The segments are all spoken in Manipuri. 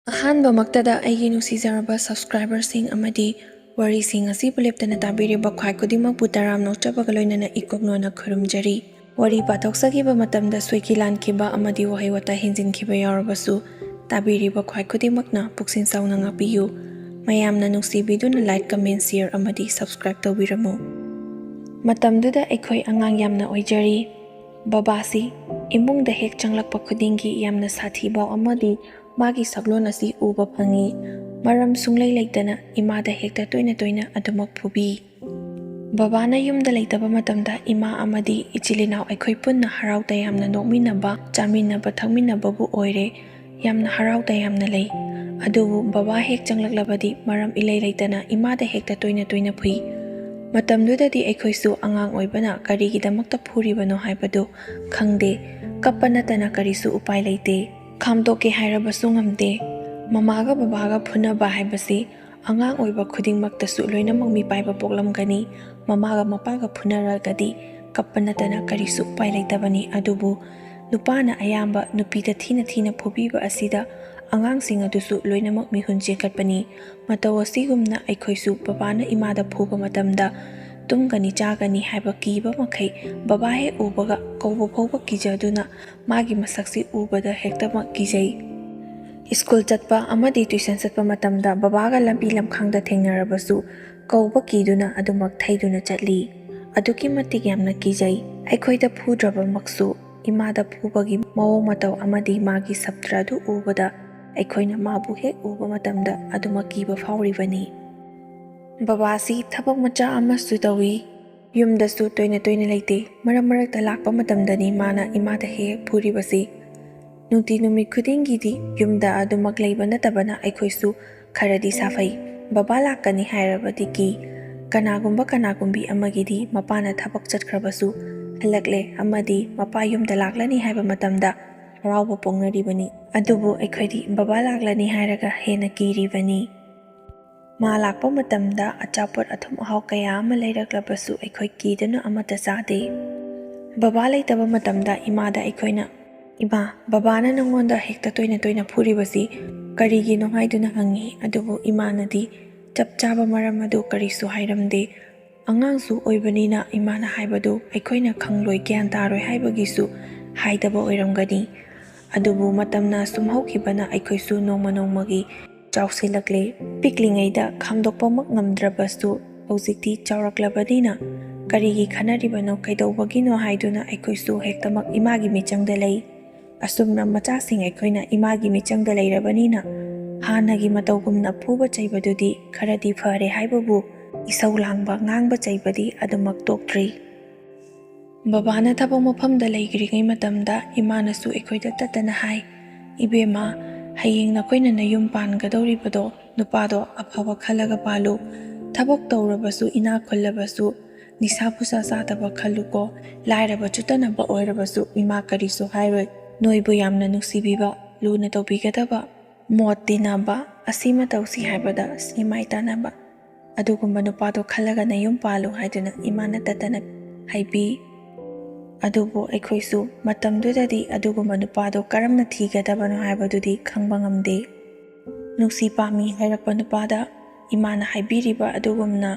ꯑꯍꯥꯟꯕꯃꯛꯇꯗ ꯑꯩꯒꯤ ꯅꯨꯡꯁꯤꯖꯔꯕ ꯁꯕꯁꯀ꯭ꯔꯥꯏꯕꯔꯁꯤꯡ ꯑꯃꯗꯤ ꯋꯥꯔꯤꯁꯤꯡ ꯑꯁꯤꯕꯨ ꯂꯦꯞꯇꯅ ꯇꯥꯕꯤꯔꯤꯕ ꯈ꯭ꯋꯥꯏ ꯈꯨꯗꯤꯡꯃꯛꯄꯨ ꯇꯔꯥꯝꯅ ꯅꯣꯛꯆꯕꯒ ꯂꯣꯏꯅꯅ ꯏꯀꯣꯛꯅꯣꯅ ꯈꯨꯔꯨꯝꯖꯔꯤ꯫ ꯋꯥꯔꯤ ꯄꯥꯊꯣꯛꯆꯈꯤꯕ ꯃꯇꯝꯗ ꯁꯣꯏꯈꯤ ꯂꯥꯟꯈꯤꯕ ꯑꯃꯗꯤ ꯋꯥꯍꯩ ꯋꯥꯇꯥ ꯍꯦꯟꯖꯤꯟꯈꯤꯕ ꯌꯥꯎꯔꯕꯁꯨ ꯇꯥꯕꯤꯔꯤꯕ ꯈ꯭ꯋꯥꯏ ꯈꯨꯗꯤꯡꯃꯛꯅ ꯄꯨꯛꯆꯦꯜ ꯆꯥꯎꯅ ꯉꯥꯛꯄꯤꯌꯨ꯫ ꯃꯌꯥꯝꯅ ꯅꯨꯡꯁꯤꯕꯤꯗꯨꯅ ꯂꯥꯏꯛ, ꯀꯃꯦꯟ, ꯁꯤꯌꯔ ꯑꯃꯗꯤ ꯁꯕꯁꯀ꯭ꯔꯥꯏꯕ ꯇꯧꯕꯤꯔꯝꯃꯨ꯫ ꯃꯇꯝꯗꯨꯗ ꯑꯩꯈꯣꯏ ꯑꯉꯥꯡ ꯌꯥꯝꯅ ꯑꯣꯏꯖꯔꯤ꯫ ꯕꯕꯥꯁꯤ ꯏꯃꯨꯡꯗ ꯍꯦꯛ ꯆꯪꯂꯛꯄ ꯈꯨꯗꯤꯡꯒꯤ ꯌꯥꯝꯅ ꯁꯥꯊꯤꯕ ꯑꯃꯗꯤ ꯃꯥꯒꯤ ꯁꯛꯂꯣꯟ ꯑꯁꯤ ꯎꯕ ꯐꯪꯏ꯫ ꯃꯔꯝ ꯁꯨꯡꯂꯩ ꯂꯩꯇꯅ ꯏꯃꯥꯗ ꯍꯦꯛꯇ ꯇꯣꯏꯅ ꯇꯣꯏꯅ ꯑꯗꯨꯃꯛ ꯐꯨꯕꯤ꯫ ꯕꯕꯥꯅ ꯌꯨꯝꯗ ꯂꯩꯇꯕ ꯃꯇꯝꯗ ꯏꯃꯥ ꯑꯃꯗꯤ ꯏꯆꯤꯜ ꯏꯅꯥꯎ ꯑꯩꯈꯣꯏ ꯄꯨꯟꯅ ꯍꯔꯥꯎ ꯇꯌꯥꯝꯅ ꯅꯣꯛꯃꯤꯟꯅꯕ, ꯆꯥꯃꯤꯟꯅꯕ ꯊꯛꯃꯤꯟꯅꯕꯕꯨ ꯑꯣꯏꯔꯦ ꯌꯥꯝꯅ ꯍꯔꯥꯎ ꯇꯌꯥꯝꯅ ꯂꯩ꯫ ꯑꯗꯨꯕꯨ ꯕꯕꯥ ꯍꯦꯛ ꯆꯪꯂꯛꯂꯕꯗꯤ ꯃꯔꯝ ꯏꯂꯩ ꯂꯩꯇꯅ ꯏꯃꯥꯗ ꯍꯦꯛꯇ ꯇꯣꯏꯅ ꯇꯣꯏꯅ ꯐꯨꯏ꯫ ꯃꯇꯝꯗꯨꯗꯗꯤ ꯑꯩꯈꯣꯏꯁꯨ ꯑꯉꯥꯡ ꯑꯣꯏꯕꯅ ꯀꯔꯤꯒꯤꯗꯃꯛꯇ ꯐꯨꯔꯤꯕꯅꯣ ꯍꯥꯏꯕꯗꯨ ꯈꯪꯗꯦ, ꯀꯞꯄ ꯅꯠꯇꯅ ꯀꯔꯤꯁꯨ ꯎꯄꯥꯏ ꯂꯩꯇꯦ꯫ ꯈꯥꯝꯗꯣꯛꯀꯦ ꯍꯥꯏꯔꯕꯁꯨ ꯉꯝꯗꯦ꯫ ꯃꯃꯥꯒ ꯕꯕꯥꯒ ꯐꯨꯅꯕ ꯍꯥꯏꯕꯁꯤ ꯑꯉꯥꯡ ꯑꯣꯏꯕ ꯈꯨꯗꯤꯡꯃꯛꯇꯁꯨ ꯂꯣꯏꯅꯃꯛ ꯃꯤꯄꯥꯏꯕ ꯄꯣꯛꯂꯝꯒꯅꯤ꯫ ꯃꯃꯥꯒ ꯃꯄꯥꯒ ꯐꯨꯅꯔꯒꯗꯤ ꯀꯞꯄ ꯅꯠꯇꯅ ꯀꯔꯤꯁꯨ ꯎꯄꯥꯏ ꯂꯩꯇꯕꯅꯤ꯫ ꯑꯗꯨꯕꯨ ꯅꯨꯄꯥꯅ ꯑꯌꯥꯝꯕ ꯅꯨꯄꯤꯗ ꯊꯤꯅ ꯊꯤꯅ ꯐꯨꯕꯤꯕ ꯑꯁꯤꯗ ꯑꯉꯥꯡꯁꯤꯡ ꯑꯗꯨꯁꯨ ꯂꯣꯏꯅꯃꯛ ꯃꯤꯍꯨꯟ ꯆꯦꯟꯈꯠꯄꯅꯤ꯫ ꯃꯇꯧ ꯑꯁꯤꯒꯨꯝꯅ ꯑꯩꯈꯣꯏꯁꯨ ꯕꯕꯥꯅ ꯏꯃꯥꯗ ꯐꯨꯕ ꯃꯇꯝꯗ ꯇꯨꯝꯒꯅꯤ ꯆꯥꯒꯅꯤ ꯍꯥꯏꯕ ꯀꯤꯕ ꯃꯈꯩ ꯕꯕꯥ ꯍꯦꯛ ꯎꯕꯒ ꯀꯧꯕ ꯐꯥꯎꯕ ꯀꯤꯖꯗꯨꯅ ꯃꯥꯒꯤ ꯃꯁꯛꯁꯤ ꯎꯕꯗ ꯍꯦꯛꯇꯃꯛ ꯀꯤꯖꯩ꯫ ꯁ꯭ꯀꯨꯜ ꯆꯠꯄ ꯑꯃꯗꯤ ꯇ꯭ꯌꯨꯁꯟ ꯆꯠꯄ ꯃꯇꯝꯗ ꯕꯕꯥꯒ ꯂꯝꯕꯤ ꯂꯝꯈꯥꯡꯗ ꯊꯦꯡꯅꯔꯕꯁꯨ ꯀꯧꯕ ꯀꯤꯗꯨꯅ ꯑꯗꯨꯃꯛ ꯊꯩꯗꯨꯅ ꯆꯠꯂꯤ꯫ ꯑꯗꯨꯛꯀꯤ ꯃꯇꯤꯛ ꯌꯥꯝꯅ ꯀꯤꯖꯩ꯫ ꯑꯩꯈꯣꯏꯗ ꯐꯨꯗ꯭ꯔꯕꯃꯛꯁꯨ ꯏꯃꯥꯗ ꯐꯨꯕꯒꯤ ꯃꯑꯣꯡ ꯃꯇꯧ ꯑꯃꯗꯤ ꯃꯥꯒꯤ ꯁꯞꯇ꯭ꯔ ꯑꯗꯨ ꯎꯕꯗ ꯑꯩꯈꯣꯏꯅ ꯃꯥꯕꯨ ꯍꯦꯛ ꯎꯕ ꯃꯇꯝꯗ ꯑꯗꯨꯃꯛ ꯀꯤꯕ ꯐꯥꯎꯔꯤꯕꯅꯤ꯫ ꯕꯕꯥꯁꯤ ꯊꯕꯛ ꯃꯆꯥ ꯑꯃꯁꯨ ꯇꯧꯏ꯫ ꯌꯨꯝꯗꯁꯨ ꯇꯣꯏꯅ ꯇꯣꯏꯅ ꯂꯩꯇꯦ꯫ ꯃꯔꯛ ꯃꯔꯛꯇ ꯂꯥꯛꯄ ꯃꯇꯝꯗꯅꯤ ꯃꯥꯅ ꯏꯃꯥꯗ ꯍꯦꯛ ꯐꯨꯔꯤꯕꯁꯤ꯫ ꯅꯨꯡꯇꯤ ꯅꯨꯃꯤꯠ ꯈꯨꯗꯤꯡꯒꯤꯗꯤ ꯌꯨꯝꯗ ꯑꯗꯨꯃꯛ ꯂꯩꯕ ꯅꯠꯇꯕꯅ ꯑꯩꯈꯣꯏꯁꯨ ꯈꯔꯗꯤ ꯁꯥꯐꯩ꯫ ꯕꯕꯥ ꯂꯥꯛꯀꯅꯤ ꯍꯥꯏꯔꯕꯗꯤ ꯀꯤ꯫ ꯀꯅꯥꯒꯨꯝꯕꯤ ꯑꯃꯒꯤꯗꯤ ꯃꯄꯥꯅ ꯊꯕꯛ ꯆꯠꯈ꯭ꯔꯕꯁꯨ ꯍꯜꯂꯛꯂꯦ ꯑꯃꯗꯤ ꯃꯄꯥ ꯌꯨꯝꯗ ꯂꯥꯛꯂꯅꯤ ꯍꯥꯏꯕ ꯃꯇꯝꯗ ꯍꯔꯥꯎꯕ ꯄꯣꯛꯅꯔꯤꯕꯅꯤ꯫ ꯑꯗꯨꯕꯨ ꯑꯩꯈꯣꯏꯗꯤ ꯕꯕꯥ ꯂꯥꯛꯂꯅꯤ ꯍꯥꯏꯔꯒ ꯍꯦꯟꯅ ꯀꯤꯔꯤꯕꯅꯤ꯫ ꯃꯥ ꯂꯥꯛꯄ ꯃꯇꯝꯗ ꯑꯆꯥꯄꯣꯠ ꯑꯊꯨꯝ ꯑꯍꯥꯎ ꯀꯌꯥ ꯑꯃ ꯂꯩꯔꯛꯂꯕꯁꯨ ꯑꯩꯈꯣꯏ ꯀꯤꯗꯨꯅ ꯑꯃꯠꯇ ꯆꯥꯗꯦ꯫ ꯕꯕꯥ ꯂꯩꯇꯕ ꯃꯇꯝꯗ ꯏꯃꯥꯗ ꯑꯩꯈꯣꯏꯅ "ꯏꯃꯥ, ꯕꯕꯥꯅ ꯅꯪꯉꯣꯟꯗ ꯍꯦꯛꯇ ꯇꯣꯏꯅ ꯇꯣꯏꯅ ꯐꯨꯔꯤꯕꯁꯤ ꯀꯔꯤꯒꯤꯅꯣ?" ꯍꯥꯏꯗꯨꯅ ꯍꯪꯉꯤ꯫ ꯑꯗꯨꯕꯨ ꯏꯃꯥꯅꯗꯤ ꯆꯞ ꯆꯥꯕ ꯃꯔꯝ ꯑꯗꯨ ꯀꯔꯤꯁꯨ ꯍꯥꯏꯔꯝꯗꯦ꯫ ꯑꯉꯥꯡꯁꯨ ꯑꯣꯏꯕꯅꯤꯅ ꯏꯃꯥꯅ ꯍꯥꯏꯕꯗꯨ ꯑꯩꯈꯣꯏꯅ ꯈꯪꯂꯣꯏ ꯒ꯭ꯌꯥꯟ ꯇꯥꯔꯣꯏ ꯍꯥꯏꯕꯒꯤꯁꯨ ꯍꯥꯏꯗꯕ ꯑꯣꯏꯔꯝꯒꯅꯤ꯫ ꯑꯗꯨꯕꯨ ꯃꯇꯝꯅ ꯁꯨꯝ ꯍꯧꯈꯤꯕꯅ ꯑꯩꯈꯣꯏꯁꯨ ꯅꯣꯡꯃ ꯅꯣꯡꯃꯒꯤ ꯆꯥꯎꯁꯤꯜꯂꯛꯂꯦ꯫ ꯄꯤꯛꯂꯤꯉꯩꯗ ꯈꯥꯝꯗꯣꯛꯄꯃꯛ ꯉꯝꯗ꯭ꯔꯕꯁꯨ ꯍꯧꯖꯤꯛꯇꯤ ꯆꯥꯎꯔꯛꯂꯕꯅꯤꯅ ꯀꯔꯤꯒꯤ ꯈꯟꯅꯔꯤꯕꯅꯣ, ꯀꯩꯗꯧꯕꯒꯤꯅꯣ ꯍꯥꯏꯗꯨꯅ ꯑꯩꯈꯣꯏꯁꯨ ꯍꯦꯛꯇꯃꯛ ꯏꯃꯥꯒꯤ ꯃꯤꯆꯪꯗ ꯂꯩ꯫ ꯑꯁꯨꯝꯅ ꯃꯆꯥꯁꯤꯡ ꯑꯩꯈꯣꯏꯅ ꯏꯃꯥꯒꯤ ꯃꯤꯆꯪꯗ ꯂꯩꯔꯕꯅꯤꯅ ꯍꯥꯟꯅꯒꯤ ꯃꯇꯧꯒꯨꯝꯅ ꯐꯨꯕ ꯆꯩꯕꯗꯨꯗꯤ ꯈꯔꯗꯤ ꯐꯔꯦ ꯍꯥꯏꯕꯕꯨ ꯏꯁꯧ ꯂꯥꯡꯕ, ꯉꯥꯡꯕ ꯆꯩꯕꯗꯤ ꯑꯗꯨꯃꯛ ꯇꯣꯛꯇ꯭ꯔꯤ꯫ ꯕꯕꯥꯅ ꯊꯕꯛ ꯃꯐꯝꯗ ꯂꯩꯈ꯭ꯔꯤꯉꯩ ꯃꯇꯝꯗ ꯏꯃꯥꯅꯁꯨ ꯑꯩꯈꯣꯏꯗ ꯇꯠꯇꯅ ꯍꯥꯏ, "ꯏꯕꯦꯝꯃ, ꯍꯌꯦꯡ ꯅꯈꯣꯏꯅ ꯅꯌꯨꯝ ꯄꯥꯟꯒꯗꯧꯔꯤꯕꯗꯣ ꯅꯨꯄꯥꯗꯣ ꯑꯐꯕ ꯈꯜꯂꯒ ꯄꯥꯜꯂꯨ꯫ ꯊꯕꯛ ꯇꯧꯔꯕꯁꯨ ꯏꯅꯥꯛ ꯈꯨꯜꯂꯕꯁꯨ ꯅꯤꯁꯥ ꯄꯨꯁꯥ ꯆꯥꯗꯕ ꯈꯜꯂꯨꯀꯣ꯫ ꯂꯥꯏꯔꯕ ꯆꯨꯠꯇꯅꯕ ꯑꯣꯏꯔꯕꯁꯨ ꯏꯃꯥ ꯀꯔꯤꯁꯨ ꯍꯥꯏꯔꯣꯏ꯫ ꯅꯣꯏꯕꯨ ꯌꯥꯝꯅ ꯅꯨꯡꯁꯤꯕꯤꯕ, ꯂꯨꯅ ꯇꯧꯕꯤꯒꯗꯕ, ꯃꯣꯠ ꯇꯤꯟꯅꯕ, ꯑꯁꯤꯃ ꯇꯧꯁꯤ ꯍꯥꯏꯕꯗ ꯁꯤꯃꯥꯏ ꯇꯥꯟꯅꯕ ꯑꯗꯨꯒꯨꯝꯕ ꯅꯨꯄꯥꯗꯣ ꯈꯜꯂꯒ ꯅꯌꯨꯝ ꯄꯥꯜꯂꯨ" ꯍꯥꯏꯗꯨꯅ ꯏꯃꯥꯅ ꯇꯠꯇꯅ ꯍꯥꯏꯕꯤ꯫ ꯑꯗꯨꯕꯨ ꯑꯩꯈꯣꯏꯁꯨ ꯃꯇꯝꯗꯨꯗꯗꯤ ꯑꯗꯨꯒꯨꯝꯕ ꯅꯨꯄꯥꯗꯣ ꯀꯔꯝꯅ ꯊꯤꯒꯗꯕꯅꯣ ꯍꯥꯏꯕꯗꯨꯗꯤ ꯈꯪꯕ ꯉꯝꯗꯦ꯫ ꯅꯨꯡꯁꯤ ꯄꯥꯝꯃꯤ ꯍꯥꯏꯔꯛꯄ ꯅꯨꯄꯥꯗ ꯏꯃꯥꯅ ꯍꯥꯏꯕꯤꯔꯤꯕ ꯑꯗꯨꯒꯨꯝꯅ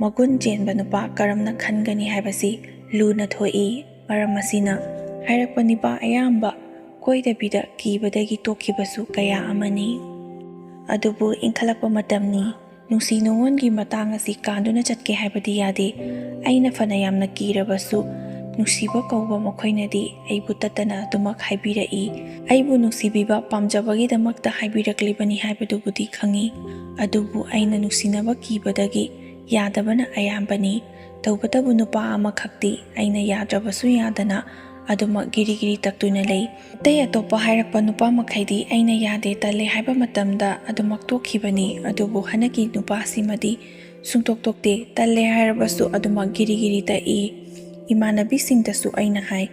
ꯃꯒꯨꯟ ꯆꯦꯟꯕ ꯅꯨꯄꯥ ꯀꯔꯝꯅ ꯈꯟꯒꯅꯤ ꯍꯥꯏꯕꯁꯤ ꯂꯨꯅ ꯊꯣꯛꯏ꯫ ꯃꯔꯝ ꯑꯁꯤꯅ ꯍꯥꯏꯔꯛꯄ ꯅꯨꯄꯥ ꯑꯌꯥꯝꯕ ꯀꯣꯏꯗꯕꯤꯗ ꯀꯤꯕꯗꯒꯤ ꯇꯣꯛꯈꯤꯕꯁꯨ ꯀꯌꯥ ꯑꯃꯅꯤ꯫ ꯑꯗꯨꯕꯨ ꯏꯟꯈꯠꯂꯛꯄ ꯃꯇꯝꯅꯤ꯫ ꯅꯨꯡꯁꯤ ꯅꯨꯡꯉꯣꯟꯒꯤ ꯃꯇꯥꯡ ꯑꯁꯤ ꯀꯥꯟꯗꯨꯅ ꯆꯠꯀꯦ ꯍꯥꯏꯕꯗꯤ ꯌꯥꯗꯦ꯫ ꯑꯩꯅ ꯐꯅ ꯌꯥꯝꯅ ꯀꯤꯔꯕꯁꯨ ꯅꯨꯡꯁꯤꯕ ꯀꯧꯕ ꯃꯈꯣꯏꯅꯗꯤ ꯑꯩꯕꯨ ꯇꯠꯇꯅ ꯑꯗꯨꯃꯛ ꯍꯥꯏꯕꯤꯔꯛꯏ꯫ ꯑꯩꯕꯨ ꯅꯨꯡꯁꯤꯕꯤꯕ ꯄꯥꯝꯖꯕꯒꯤꯗꯃꯛꯇ ꯍꯥꯏꯕꯤꯔꯛꯂꯤꯕꯅꯤ ꯍꯥꯏꯕꯗꯨꯕꯨꯗꯤ ꯈꯪꯏ꯫ ꯑꯗꯨꯕꯨ ꯑꯩꯅ ꯅꯨꯡꯁꯤꯅꯕ ꯀꯤꯕꯗꯒꯤ ꯌꯥꯗꯕꯅ ꯑꯌꯥꯝꯕꯅꯤ꯫ ꯇꯧꯕꯇꯕꯨ ꯅꯨꯄꯥ ꯑꯃꯈꯛꯇꯤ ꯑꯩꯅ ꯌꯥꯗ꯭ꯔꯕꯁꯨ ꯌꯥꯗꯅ ꯑꯗꯨꯃꯛ ꯒꯤꯔꯤ ꯒꯤꯔꯤ ꯇꯛꯇꯨꯅ ꯂꯩ꯫ ꯑꯇꯩ ꯑꯇꯣꯞꯄ ꯍꯥꯏꯔꯛꯄ ꯅꯨꯄꯥ ꯃꯈꯩꯗꯤ ꯑꯩꯅ ꯌꯥꯗꯦ, ꯇꯜꯂꯦ ꯍꯥꯏꯕ ꯃꯇꯝꯗ ꯑꯗꯨꯃꯛ ꯇꯣꯛꯈꯤꯕꯅꯤ꯫ ꯑꯗꯨꯕꯨ ꯍꯟꯗꯛꯀꯤ ꯅꯨꯄꯥꯁꯤꯃꯗꯤ ꯁꯨꯡꯇꯣꯛ ꯇꯣꯛꯇꯦ꯫ ꯇꯜꯂꯦ ꯍꯥꯏꯔꯕꯁꯨ ꯑꯗꯨꯃꯛ ꯒꯤꯔꯤ ꯒꯤꯔꯤ ꯇꯛꯏ꯫ ꯏꯃꯥꯟꯅꯕꯤꯁꯤꯡꯗꯁꯨ ꯑꯩꯅ ꯍꯥꯏ,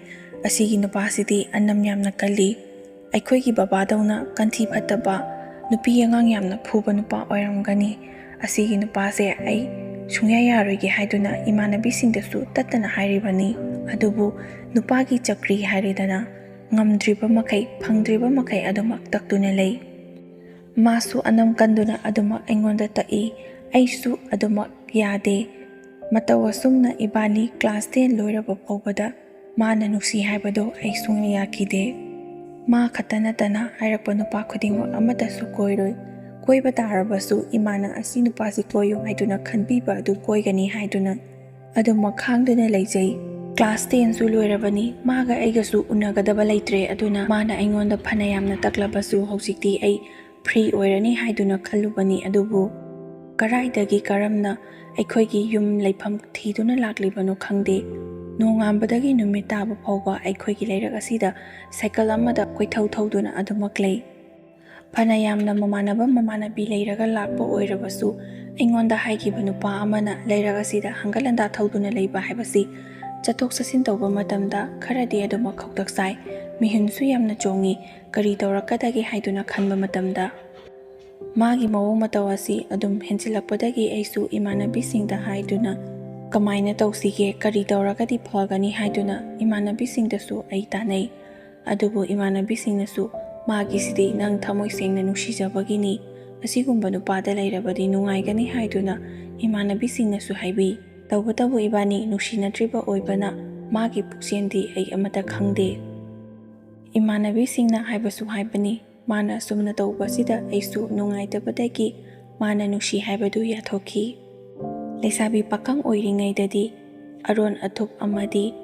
"ꯑꯁꯤꯒꯤ ꯅꯨꯄꯥꯁꯤꯗꯤ ꯑꯅꯝ ꯌꯥꯝꯅ ꯀꯜꯂꯤ꯫ ꯑꯩꯈꯣꯏꯒꯤ ꯕꯕꯥꯗꯧꯅ ꯀꯟꯊꯤ ꯐꯠꯇꯕ, ꯅꯨꯄꯤ ꯑꯉꯥꯡ ꯌꯥꯝꯅ ꯐꯨꯕ ꯅꯨꯄꯥ ꯑꯣꯏꯔꯝꯒꯅꯤ꯫ ꯑꯁꯤꯒꯤ ꯅꯨꯄꯥꯁꯦ ꯑꯩ ꯁꯨꯡꯌꯥ ꯌꯥꯔꯣꯏꯒꯦ" ꯍꯥꯏꯗꯨꯅ ꯏꯃꯥꯟꯅꯕꯤꯁꯤꯡꯗꯁꯨ ꯇꯠꯇꯅ ꯍꯥꯏꯔꯤꯕꯅꯤ꯫ ꯑꯗꯨꯕꯨ ꯅꯨꯄꯥꯒꯤ ꯆꯀ꯭ꯔꯤ ꯍꯥꯏꯔꯦꯗꯅ, ꯉꯝꯗ꯭ꯔꯤꯕ ꯃꯈꯩ, ꯐꯪꯗ꯭ꯔꯤꯕ ꯃꯈꯩ ꯑꯗꯨꯃꯛ ꯇꯛꯇꯨꯅ ꯂꯩ꯫ Masu anam kanduna adumak aingonda ta'i, aisu adumak yade. Matau asumna ibani class 10 loiraba faubada mana nungsi haibado ai sungna yakide. Ma khata natana hairakpa nupa khudingmak amatasu koiroi. Koiba tarabasu imana asi nupasi koiyu haiduna khanbiba adu koigani haiduna adumak khangduna leijai. Class 10 su loirabani maga aigasu unagadaba leitre aduna mana aingonda phanayamna taklabasu hausikti ai free oirani haiduna khallubani adubu karaidagi karamna aikhoigi yum leifam thiduna laklibano khangde. Nongambadagi numit taba phauba aikhoigi leirak asida cycle amada koithau thauduna adumak lei. Phanayamna mamanabi leiraga lakpa oirabasu aingonda haigiba nupa amana leirak asida hangalanda thauduna leiba haibasi chathok chasin tauba matamda kharadi adumak khoktaksai mihunsu yamna chongi kari taurakadagi haiduna khanba matamda magi mawong mataw asi adum hensilakpadagi aisu imanabisingda haiduna kamaina tausige kari tauragadi phagani haiduna imanabisingdasu ai tanai adubu imanabisingnasu magi sidi nang thamoi sengna nungsijabagini asigumba nupada leirabadi nungaigani haiduna imanabisingnasu haibi tawbatabu ibani nungsinatriba oibana magi puksendi ai amata khangde imanabisingna haibasu haibani mana sumna tawbasida aisu nungaidabadagi mana nungsi haibadu yathokhi. Leisabi pakang oiringaidadi aron athup amadi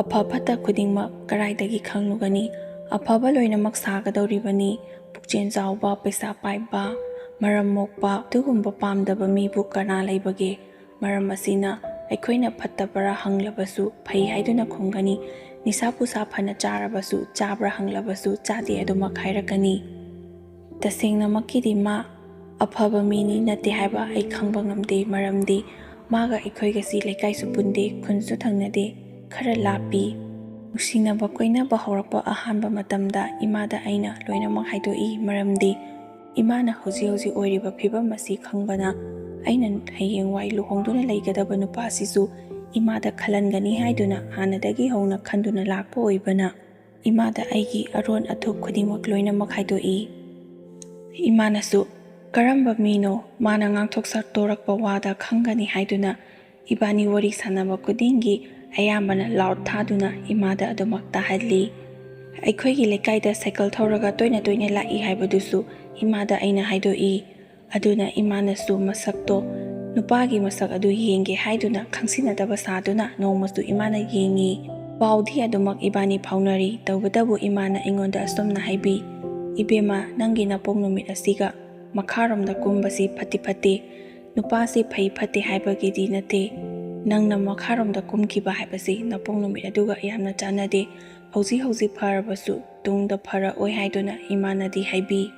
afabata khudingmak karaidagi khanglugani afaba loinamak sagadoribani pukchen chawba paisa paiba maram mokpa tugumba pamdaba mibu kana leibage maram asina aikhoina fattabara hanglabasu phai haiduna khongani nisapusa phana charabasu chabra hanglabasu chade adumak hairakani tasengna makidi ma afaba mini nate haiba ai khangba ngamde maramdi maga aikhoigasi leikaisu punde khunsu thangnade khara lapi nungsinaba koinaba haurakpa ahanba matamda imada aina loinamak haidoi maramdi imana hoji oiriba phibam asi khangbana aina hayengwai luhongduna leigadaba nupasisu imada khalangani haiduna hanadagi hongna khanduna lakpa oibana imada aigi aron athup khudingmak loinamak haidoi imanasu karamba mino mana ngangthoksak torakpa wada khangani haiduna ibani wari sanaba kudingi ayambana loud thaduna imada adumak tahadli aikhoigi lekaida cycle thoraga toina lai haibadusu imada aina haidoi aduna imanasu masakto nupagi masak adu yenge haiduna khangsinadaba saduna nomasu imana yengi paudi adumak ibani phaunari tawbatabu imana ingonda asomna haibi ibema nangi napong numit asiga makharomda kumbasi phati nupasi phai phati haibagidi nate nangna makharomda kumkiba haibasi napong numit aduga yamna chanade hauji pharabasu tungda phara oi haiduna imanadi haibi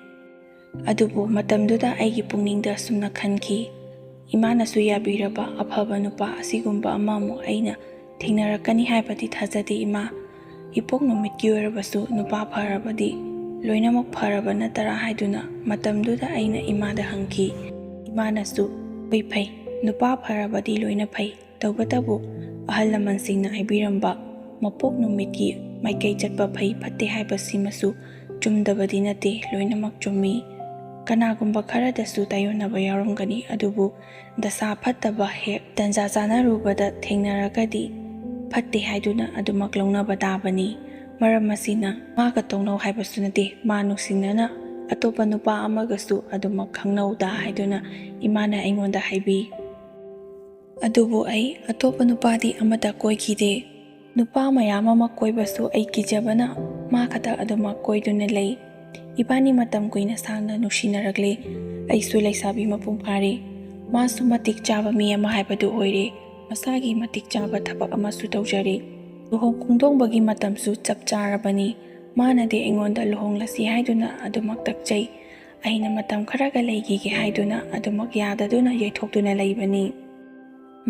adubu matamduda aigi pungningda sumna khanki imanasu yabiraba afaba nupa asigumba amamu aina thengnarakani haibadi thajadi ima ipok numit oirabasu nupa pharabadi loinamak pharaba natara haiduna matamduda aina imada hangki imanasu phai nupa pharabadi loina phai tawbatabu ahal lamansingna haibiramba mapok numitki maikai chatpa phai phatte haibasimasu chumdabadi nate loinamak chummi kanagumba kharadasu tayonaba yauromgani adubu dasa fataba hek tanja chanarubada thengnaragadi fatte haiduna adumak launaba tabani maram asina maga tongnau haibasu nate ma nungsingnana atopa nupa amagasu adumak khangnauda haiduna imana aingonda haibi adubu ai atopa nupadi amada koikide nupa mayam ama koibasu ai kijabana ma khata adumak koiduna lei ibani matam kuina sangna nungsinaragle aisu leisabi mapung phare masu matik chaba mi ama haibadu oire masagi matik chaba thabak amasu tawjare luhong khungdongbagi matamsu chap charabani manade aingonda luhonglasi haiduna adumak takchai aina matam kharaga leigige haiduna adumak yadaduna yaithokduna leibani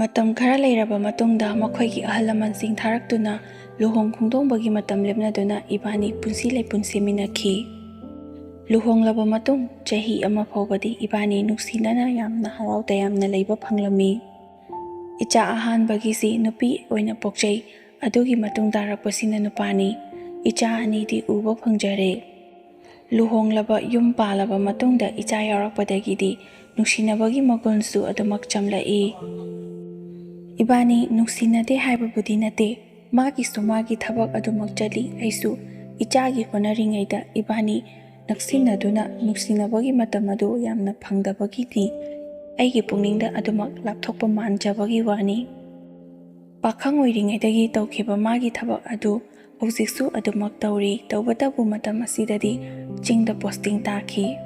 matam khara leiraba matungda makhoigi ahalaman tharakduna luhong khungdongbagi matam lepnaduna ibani punsi leipun seminakhi luhonglaba matung chahi ama phobadi ibani nungsinana yamna harau tayamna leiba phanglami icha ahanbagi si nupi oina pokchai adugi matung darakpasina nupani icha anidi uba phangjare luhonglaba yum palaba matungda icha yaurapadagidi nungsinabagi magunsu adumak chamlai. Ibani nungsinade haibabudi nate, magisu magi thabak adumak chali aisu ichagi honaringaida ibani naksinaduna nungsinabagi matamadu yamna phangdabagidi aigi pungningda adumak lapthokpa manjabagi wani. Pakhang oiringaidagi tawkhiba magi thabak adu hojiksu adumak tawri tawbatabu matam asidadi chingda posting takhi.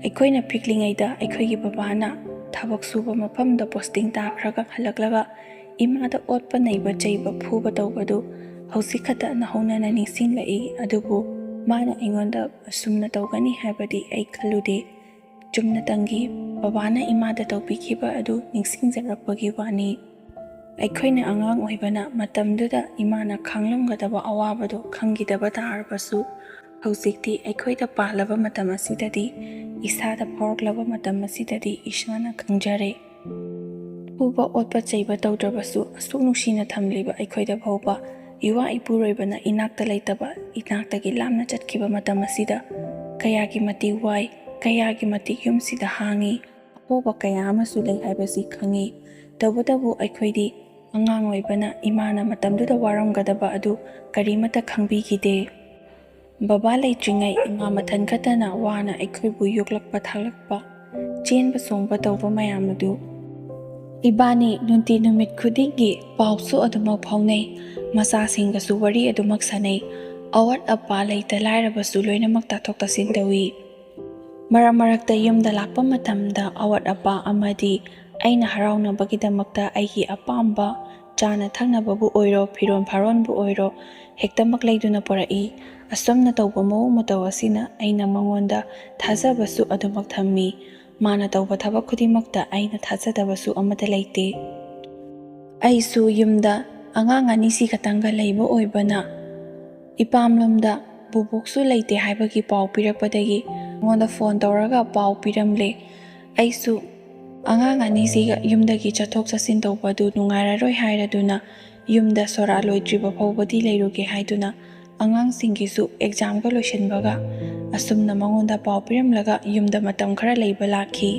Aikoina piklingaida aikoigi babana thabak suba mafamda posting takhraga halaklaga imada otpa naiba chaiba phuba tawbadu hojik khata nahaunana ningsinglai adubu mana aingonda asumna tawgani haibadi ai khalude chumna tangi babana imada tawbikhiba adu ningsingjarakpagi wani. Aikoina angang oibana matamduda imana khanglamgadaba awabadu khangidaba taarabasu hojikti aikoida palaba matam asidadi isada phawraklaba matam asidadi isana khangjare. Phuba otpa chaiba tawdrabasu asuk nungsina thamliba aikoida phawba iwa ipuroibana inakta laitaba inaktagi lamna chatkhiba matam asida kayagi mati wai kayagi mati yumsida hangi apoba kaya amasu lei haibasi khangi. Tawbatabu aikoidi angang oibana imana matamduda waramgadaba adu karimata khangbigide. Baba leitringai ima mathan khatana wana aikoibu yoklakpa thalakpa chenba songba tawba mayam adu ibani nunti numit khudingi pausu adumak phaunai masasinggasu wari adumak sanai awat apa leita lairabasu loinamak tathok tasin tawi. Marak-marakta yumda lakpa matamda awat apa amadi aina haraunabagidamagta aigi apamba chana thangnababu oiro phiron pharonbu oiro hektamak leiduna porai. Asomna tawba mawong mataw asina aina mangonda thajabasu adumak thammi mana tawba thabak khudimakta aina thajadabasu amata leite. Aisu yumda angang anisi khatanga leiba oibana ipamlomda buboksu leite haibagi pau pirakpadagi ngonda phone tawraga pau piramle. Aisu angang anisiga yumdagi chathok chasin tawbadu nungairaroi hairaduna yumda sora loidriba phawbadi leiruge haiduna angangsinggisu examga loisinbaga asumna mangonda pau piramlaga yumda matam khara leiba lakhi.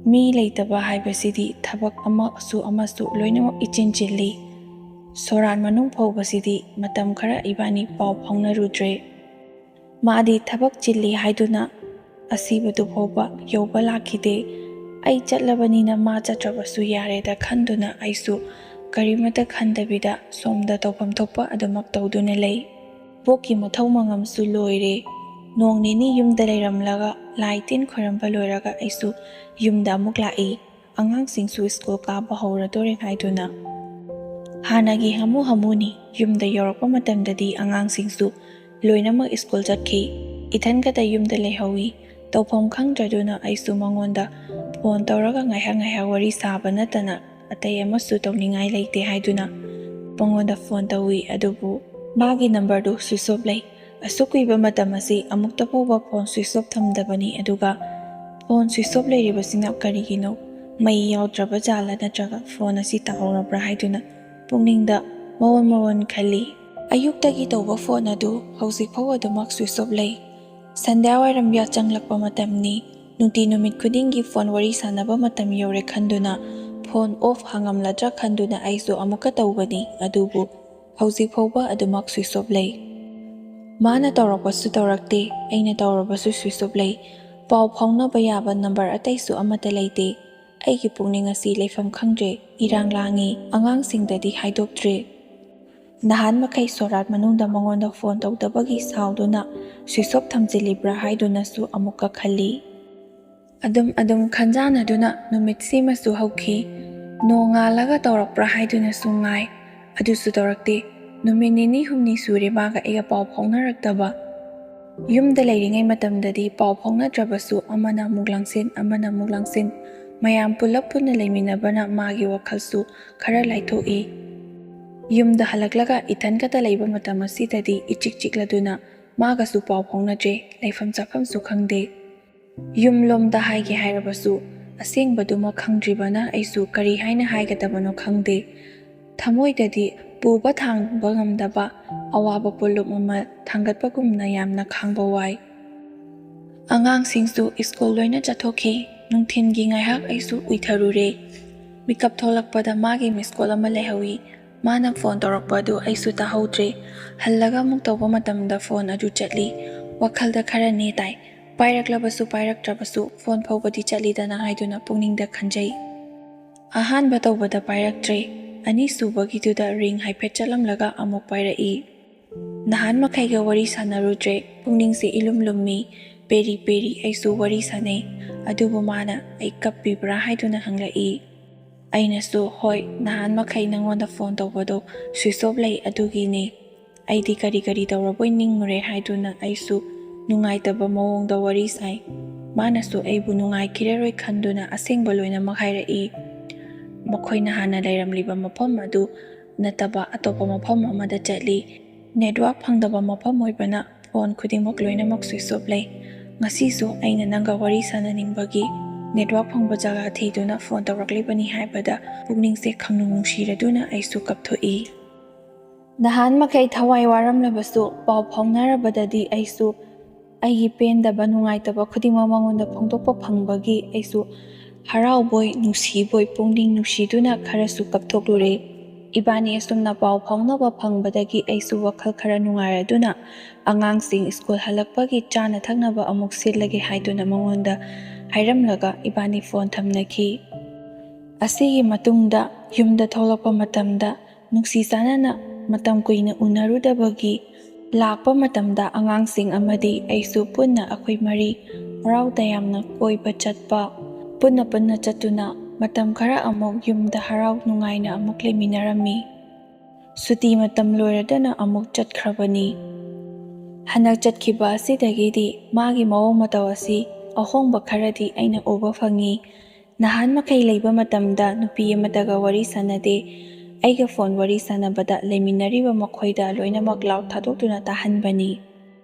Mi leitaba haibasidi thabak amasu loinamak ichinchilli. Soran manung phawbasidi matam khara ibani pau phaunarudre. Maadi thabak chilli haiduna asibadu phawba yauba lakhide. Ai chatlabanina ma chatrabasu yareda khanduna aisu karimata khandabida somda tawpham thokpa adumak tawduna lei. Boki mathau mangamsu loire. Nong nini yumda leiramlaga laitin khoramba loiraga aisu yumda amuk lai. Angangsingsu school kaba hauradore haiduna. Hanagi hamuni yumda yorakpa matamdadi angangsingsu loinamak school chatkhi. Ithan kata yumda leihawi tawpham khangdraduna aisu mangonda phone tawraga ngaiha wari saba natana atai amasu tawningai leite haiduna pangonda phone tawi adubu magi number du switch off lei. Asukuiba matam asi amukta phawba phone switch off thamdabani aduga phone switch off leiribasina karigino mai yaudraba jala natraga phone asi tahorabra haiduna pungningda mawon khali. Ayuktagi tawba phone adu hojik phaw adumak switch off lei. Sandhya wairam ya changlakpa matamni nunti numit khudingi phone wari sanaba matam yore khanduna phone off hangamladra khanduna aisu amuka tawbani adubu hojik phawba adumak switch off lei. Mana tawrakpasu tawrakte aina tawrabasu switch off lei. Pau phaunaba yaba number ataisu amata leite. Aigi pungning asi leifam khangdre irang langi angangsingdadi haidoktre. Nahan makai sorat manungda mangonda phone tawdabagi sauduna switch off thamjilibra haiduna su amuka khali. Adum khanjanaduna numit simasu hauki nongalaga tawrakpra haiduna su ngai adusu tawrakte numit nini humni suribaga ega pau phaunarakdaba. Yumda leiringai matamdadi pau phaunadrabasu amana muglangsin mayam pulap punna leiminabana magi wakhalsu khara laithoi. Yumda halaklaga ithan kata leiba matam asidadi ichik chikladuna magasu pau phaunadre leifam chafamsu khangde. Yumlomda haige hairabasu asengbaduma khangdribana aisu kari haina haigadabano khangde. Thamoidadi puba thangba ngamdaba awaba pulum ama thangatpagumna yamna khangba wai. ꯑꯉꯥꯡꯁꯤꯡꯁꯨ ꯁ꯭ꯀꯨꯜ ꯂꯣꯏꯅ ꯆꯠꯊꯣꯛꯈꯤ꯫ ꯅꯨꯡꯊꯤꯟꯒꯤ ꯉꯥꯏꯍꯥꯛ ꯑꯩꯁꯨ ꯎꯏꯊꯔꯨꯔꯦ꯫ ꯃꯤꯀꯞ ꯊꯣꯛꯂꯛꯄꯗ ꯃꯥꯒꯤ ꯃꯤꯁ ꯀꯣꯜ ꯑꯃ ꯂꯩꯍꯧꯏ꯫ ꯃꯥꯅ ꯐꯣꯟ ꯇꯧꯔꯛꯄ ꯑꯗꯨ ꯑꯩꯁꯨ ꯇꯥꯍꯧꯗ꯭ꯔꯦ꯫ ꯍꯜꯂꯒ ꯑꯃꯨꯛ ꯇꯧꯕ ꯃꯇꯝꯗ ꯐꯣꯟ ꯑꯗꯨ ꯆꯠꯂꯤ꯫ ꯋꯥꯈꯜꯗ ꯈꯔ ꯅꯦꯇꯥꯏ꯫ ꯄꯥꯏꯔꯛꯂꯕꯁꯨ ꯄꯥꯏꯔꯛꯇ꯭ꯔꯕꯁꯨ ꯐꯣꯟ ꯐꯥꯎꯕꯗꯤ ꯆꯠꯂꯤꯗꯅ ꯍꯥꯏꯗꯨꯅ ꯄꯨꯛꯅꯤꯡꯗ ꯈꯟꯖꯩ꯫ ꯑꯍꯥꯟꯕ ꯇꯧꯕꯗ ꯄꯥꯏꯔꯛꯇ꯭ꯔꯦ꯫ ꯑꯅꯤꯁꯨꯕꯒꯤꯗꯨꯗ ꯔꯤꯡ ꯍꯥꯏꯐꯦꯠ ꯆꯠꯂꯝꯂꯒ ꯑꯃꯨꯛ ꯄꯥꯏꯔꯛꯏ꯫ ꯅꯍꯥꯟ ꯃꯈꯩꯒ ꯋꯥꯔꯤ ꯁꯥꯟꯅꯔꯨꯗ꯭ꯔꯦ꯫ ꯄꯨꯛꯅꯤꯡꯁꯦ ꯏꯂꯨꯝ ꯂꯨꯝꯃꯤ꯫ ꯄꯦꯔꯤ ꯄꯦꯔꯤ ꯑꯩꯁꯨ ꯋꯥꯔꯤ ꯁꯥꯟꯅꯩ꯫ ꯑꯗꯨꯕꯨ ꯃꯥꯅ ꯑꯩ ꯀꯞꯄꯤꯕ꯭ꯔꯥ ꯍꯥꯏꯗꯨꯅ ꯍꯪꯂꯛꯏ꯫ ꯑꯩꯅꯁꯨ ꯍꯣꯏ ꯅꯍꯥꯟ ꯃꯈꯩ ꯅꯪꯉꯣꯟꯗ ꯐꯣꯟ ꯇꯧꯕꯗꯣ ꯁ꯭ꯋꯤꯆ ꯑꯣꯐ ꯂꯩ ꯑꯗꯨꯒꯤꯅꯦ꯫ ꯑꯩꯗꯤ ꯀꯔꯤ ꯀꯔꯤ ꯇꯧꯔꯕꯣꯏ ꯅꯤꯡꯉꯨꯔꯦ ꯍꯥꯏꯗꯨꯅ ꯑꯩꯁꯨ ꯅꯨꯡꯉꯥꯏꯇꯕ ꯃꯑꯣꯡꯗ ꯋꯥꯔꯤ ꯁꯥꯏ꯫ ꯃꯥꯅꯁꯨ ꯑꯩꯕꯨ ꯅꯨꯡꯉꯥꯏꯈꯤꯔꯔꯣꯏ ꯈꯟꯗꯨꯅ ꯑꯁꯦꯡꯕ ꯂꯣꯏꯅꯃꯛ ꯍꯥꯏꯔꯛꯏ꯫ ꯃꯈꯣꯏꯅ ꯍꯥꯟꯅ ꯂꯩꯔꯝꯂꯤꯕ ꯃꯐꯝ ꯑꯗꯨ ꯅꯠꯇꯕ ꯑꯇꯣꯞꯄ ꯃꯐꯝ ꯑꯃꯗ ꯆꯠꯂꯤ꯫ ꯅꯦꯠꯋꯥꯔꯛ ꯐꯪꯗꯕ ꯃꯐꯝ ꯑꯣꯏꯕꯅ ꯐꯣꯟ ꯈꯨꯗꯤꯡꯃꯛ ꯂꯣꯏꯅꯃꯛ ꯁ꯭ꯋꯤꯆ ꯑꯣꯐ ꯂꯩ꯫ ꯉꯁꯤꯁꯨ ꯑꯩꯅ ꯅꯪꯒ ꯋꯥꯔꯤ ꯁꯥꯟꯅꯅꯤꯡꯕꯒꯤ ꯅꯦꯠꯋꯥꯔꯛ ꯐꯪꯕ ꯖꯒꯥ ꯊꯤꯗꯨꯅ ꯐꯣꯟ ꯇꯧꯔꯛꯂꯤꯕꯅꯤ ꯍꯥꯏꯕꯗ ꯄꯨꯛꯅꯤꯡꯁꯦ ꯈꯪꯅꯨꯡ ꯅꯨꯡꯁꯤꯔꯗꯨꯅ ꯑꯩꯁꯨ ꯀꯞꯊꯣꯛꯏ꯫ ꯅꯍꯥꯟ ꯃꯈꯩ ꯊꯋꯥꯏ ꯋꯥꯔꯝꯂꯕꯁꯨ ꯄꯥꯎ ꯐꯥꯎꯅꯔꯕꯗꯗꯤ ꯑꯩꯁꯨ ꯑꯩꯒꯤ ꯄꯦꯟꯗꯕ ꯅꯨꯡꯉꯥꯏꯇꯕ ꯈꯨꯗꯤꯡꯃꯛ ꯃꯉꯣꯟꯗ ꯐꯣꯡꯗꯣꯛꯄ ꯐꯪꯕꯒꯤ ꯑꯩꯁꯨ ꯍꯔꯥꯎꯕꯣꯏ ꯅꯨꯡꯁꯤꯕꯣꯏ ꯄꯨꯛꯅꯤꯡ ꯅꯨꯡꯁꯤꯗꯨꯅ ꯈꯔꯁꯨ ꯀꯞꯊꯣꯛꯂꯨꯔꯦ꯫ ꯏꯕꯥꯅꯤ ꯑꯁꯨꯝꯅ ꯄꯥꯎ ꯐꯥꯎꯅꯕ ꯐꯪꯕꯗꯒꯤ ꯑꯩꯁꯨ ꯋꯥꯈꯜ ꯈꯔ ꯅꯨꯡꯉꯥꯏꯔꯗꯨꯅ ꯑꯉꯥꯡꯁꯤꯡ ꯁ꯭ꯀꯨꯜ ꯍꯜꯂꯛꯄꯒꯤ ꯆꯥꯅ ꯊꯛꯅꯕ ꯑꯃꯨꯛ ꯁꯤꯜꯂꯒꯦ ꯍꯥꯏꯗꯨꯅ ꯃꯉꯣꯟꯗ ꯍꯥꯏꯔꯝꯂꯒ ꯏꯕꯥꯅꯤ ꯐꯣꯟ ꯊꯝꯅꯈꯤ꯫ ꯑꯁꯤꯒꯤ ꯃꯇꯨꯡꯗ ꯌꯨꯝꯗ ꯊꯣꯛꯂꯛꯄ ꯃꯇꯝꯗ ꯅꯨꯡꯁꯤ ꯆꯥꯟꯅꯅ ꯃꯇꯝ ꯀꯨꯏꯅ ꯎꯅꯔꯨꯗꯕꯒꯤ ꯂꯥꯛꯄ ꯃꯇꯝꯗ ꯑꯉꯥꯡꯁꯤꯡ ꯑꯃꯗꯤ ꯑꯩꯁꯨ ꯄꯨꯟꯅ ꯑꯩꯈꯣꯏ ꯃꯔꯤ ꯍꯔꯥꯎ ꯇꯌꯥꯝꯅ ꯀꯣꯏꯕ ꯆꯠꯄ ꯄꯨꯟꯅ ꯆꯠꯇꯨꯅ ꯃꯇꯝ ꯈꯔ ꯑꯃꯨꯛ ꯌꯨꯝꯗ ꯍꯔꯥꯎ ꯅꯨꯡꯉꯥꯏꯅ ꯑꯃꯨꯛ ꯂꯩꯃꯤꯟꯅꯔꯝꯃꯤ꯫ ꯁꯨꯇꯤ ꯃꯇꯝ ꯂꯣꯏꯔꯗꯅ ꯑꯃꯨꯛ ꯆꯠꯈ꯭ꯔꯕꯅꯤ꯫ ꯍꯟꯗꯛ ꯆꯠꯈꯤꯕ ꯑꯁꯤꯗꯒꯤꯗꯤ ꯃꯥꯒꯤ ꯃꯑꯣꯡ ꯃꯇꯧ ꯑꯁꯤ ꯑꯍꯣꯡꯕ ꯈꯔꯗꯤ ꯑꯩꯅ ꯎꯕ ꯐꯪꯉꯤ꯫ ꯅꯍꯥꯟ ꯃꯈꯩ ꯂꯩꯕ ꯃꯇꯝꯗ ꯅꯨꯄꯤ ꯑꯃꯇꯒ ꯋꯥꯔꯤ ꯁꯥꯟꯅꯗꯦ꯫ ꯑꯩꯒ ꯐꯣꯟ ꯋꯥꯔꯤ ꯁꯥꯟꯅꯕꯗ ꯂꯩꯃꯤꯟꯅꯔꯤꯕ ꯃꯈꯣꯏꯗ ꯂꯣꯏꯅꯃꯛ ꯂꯥꯎꯠ ꯊꯥꯗꯣꯛꯇꯨꯅ ꯇꯥꯍꯟꯕꯅꯤ꯫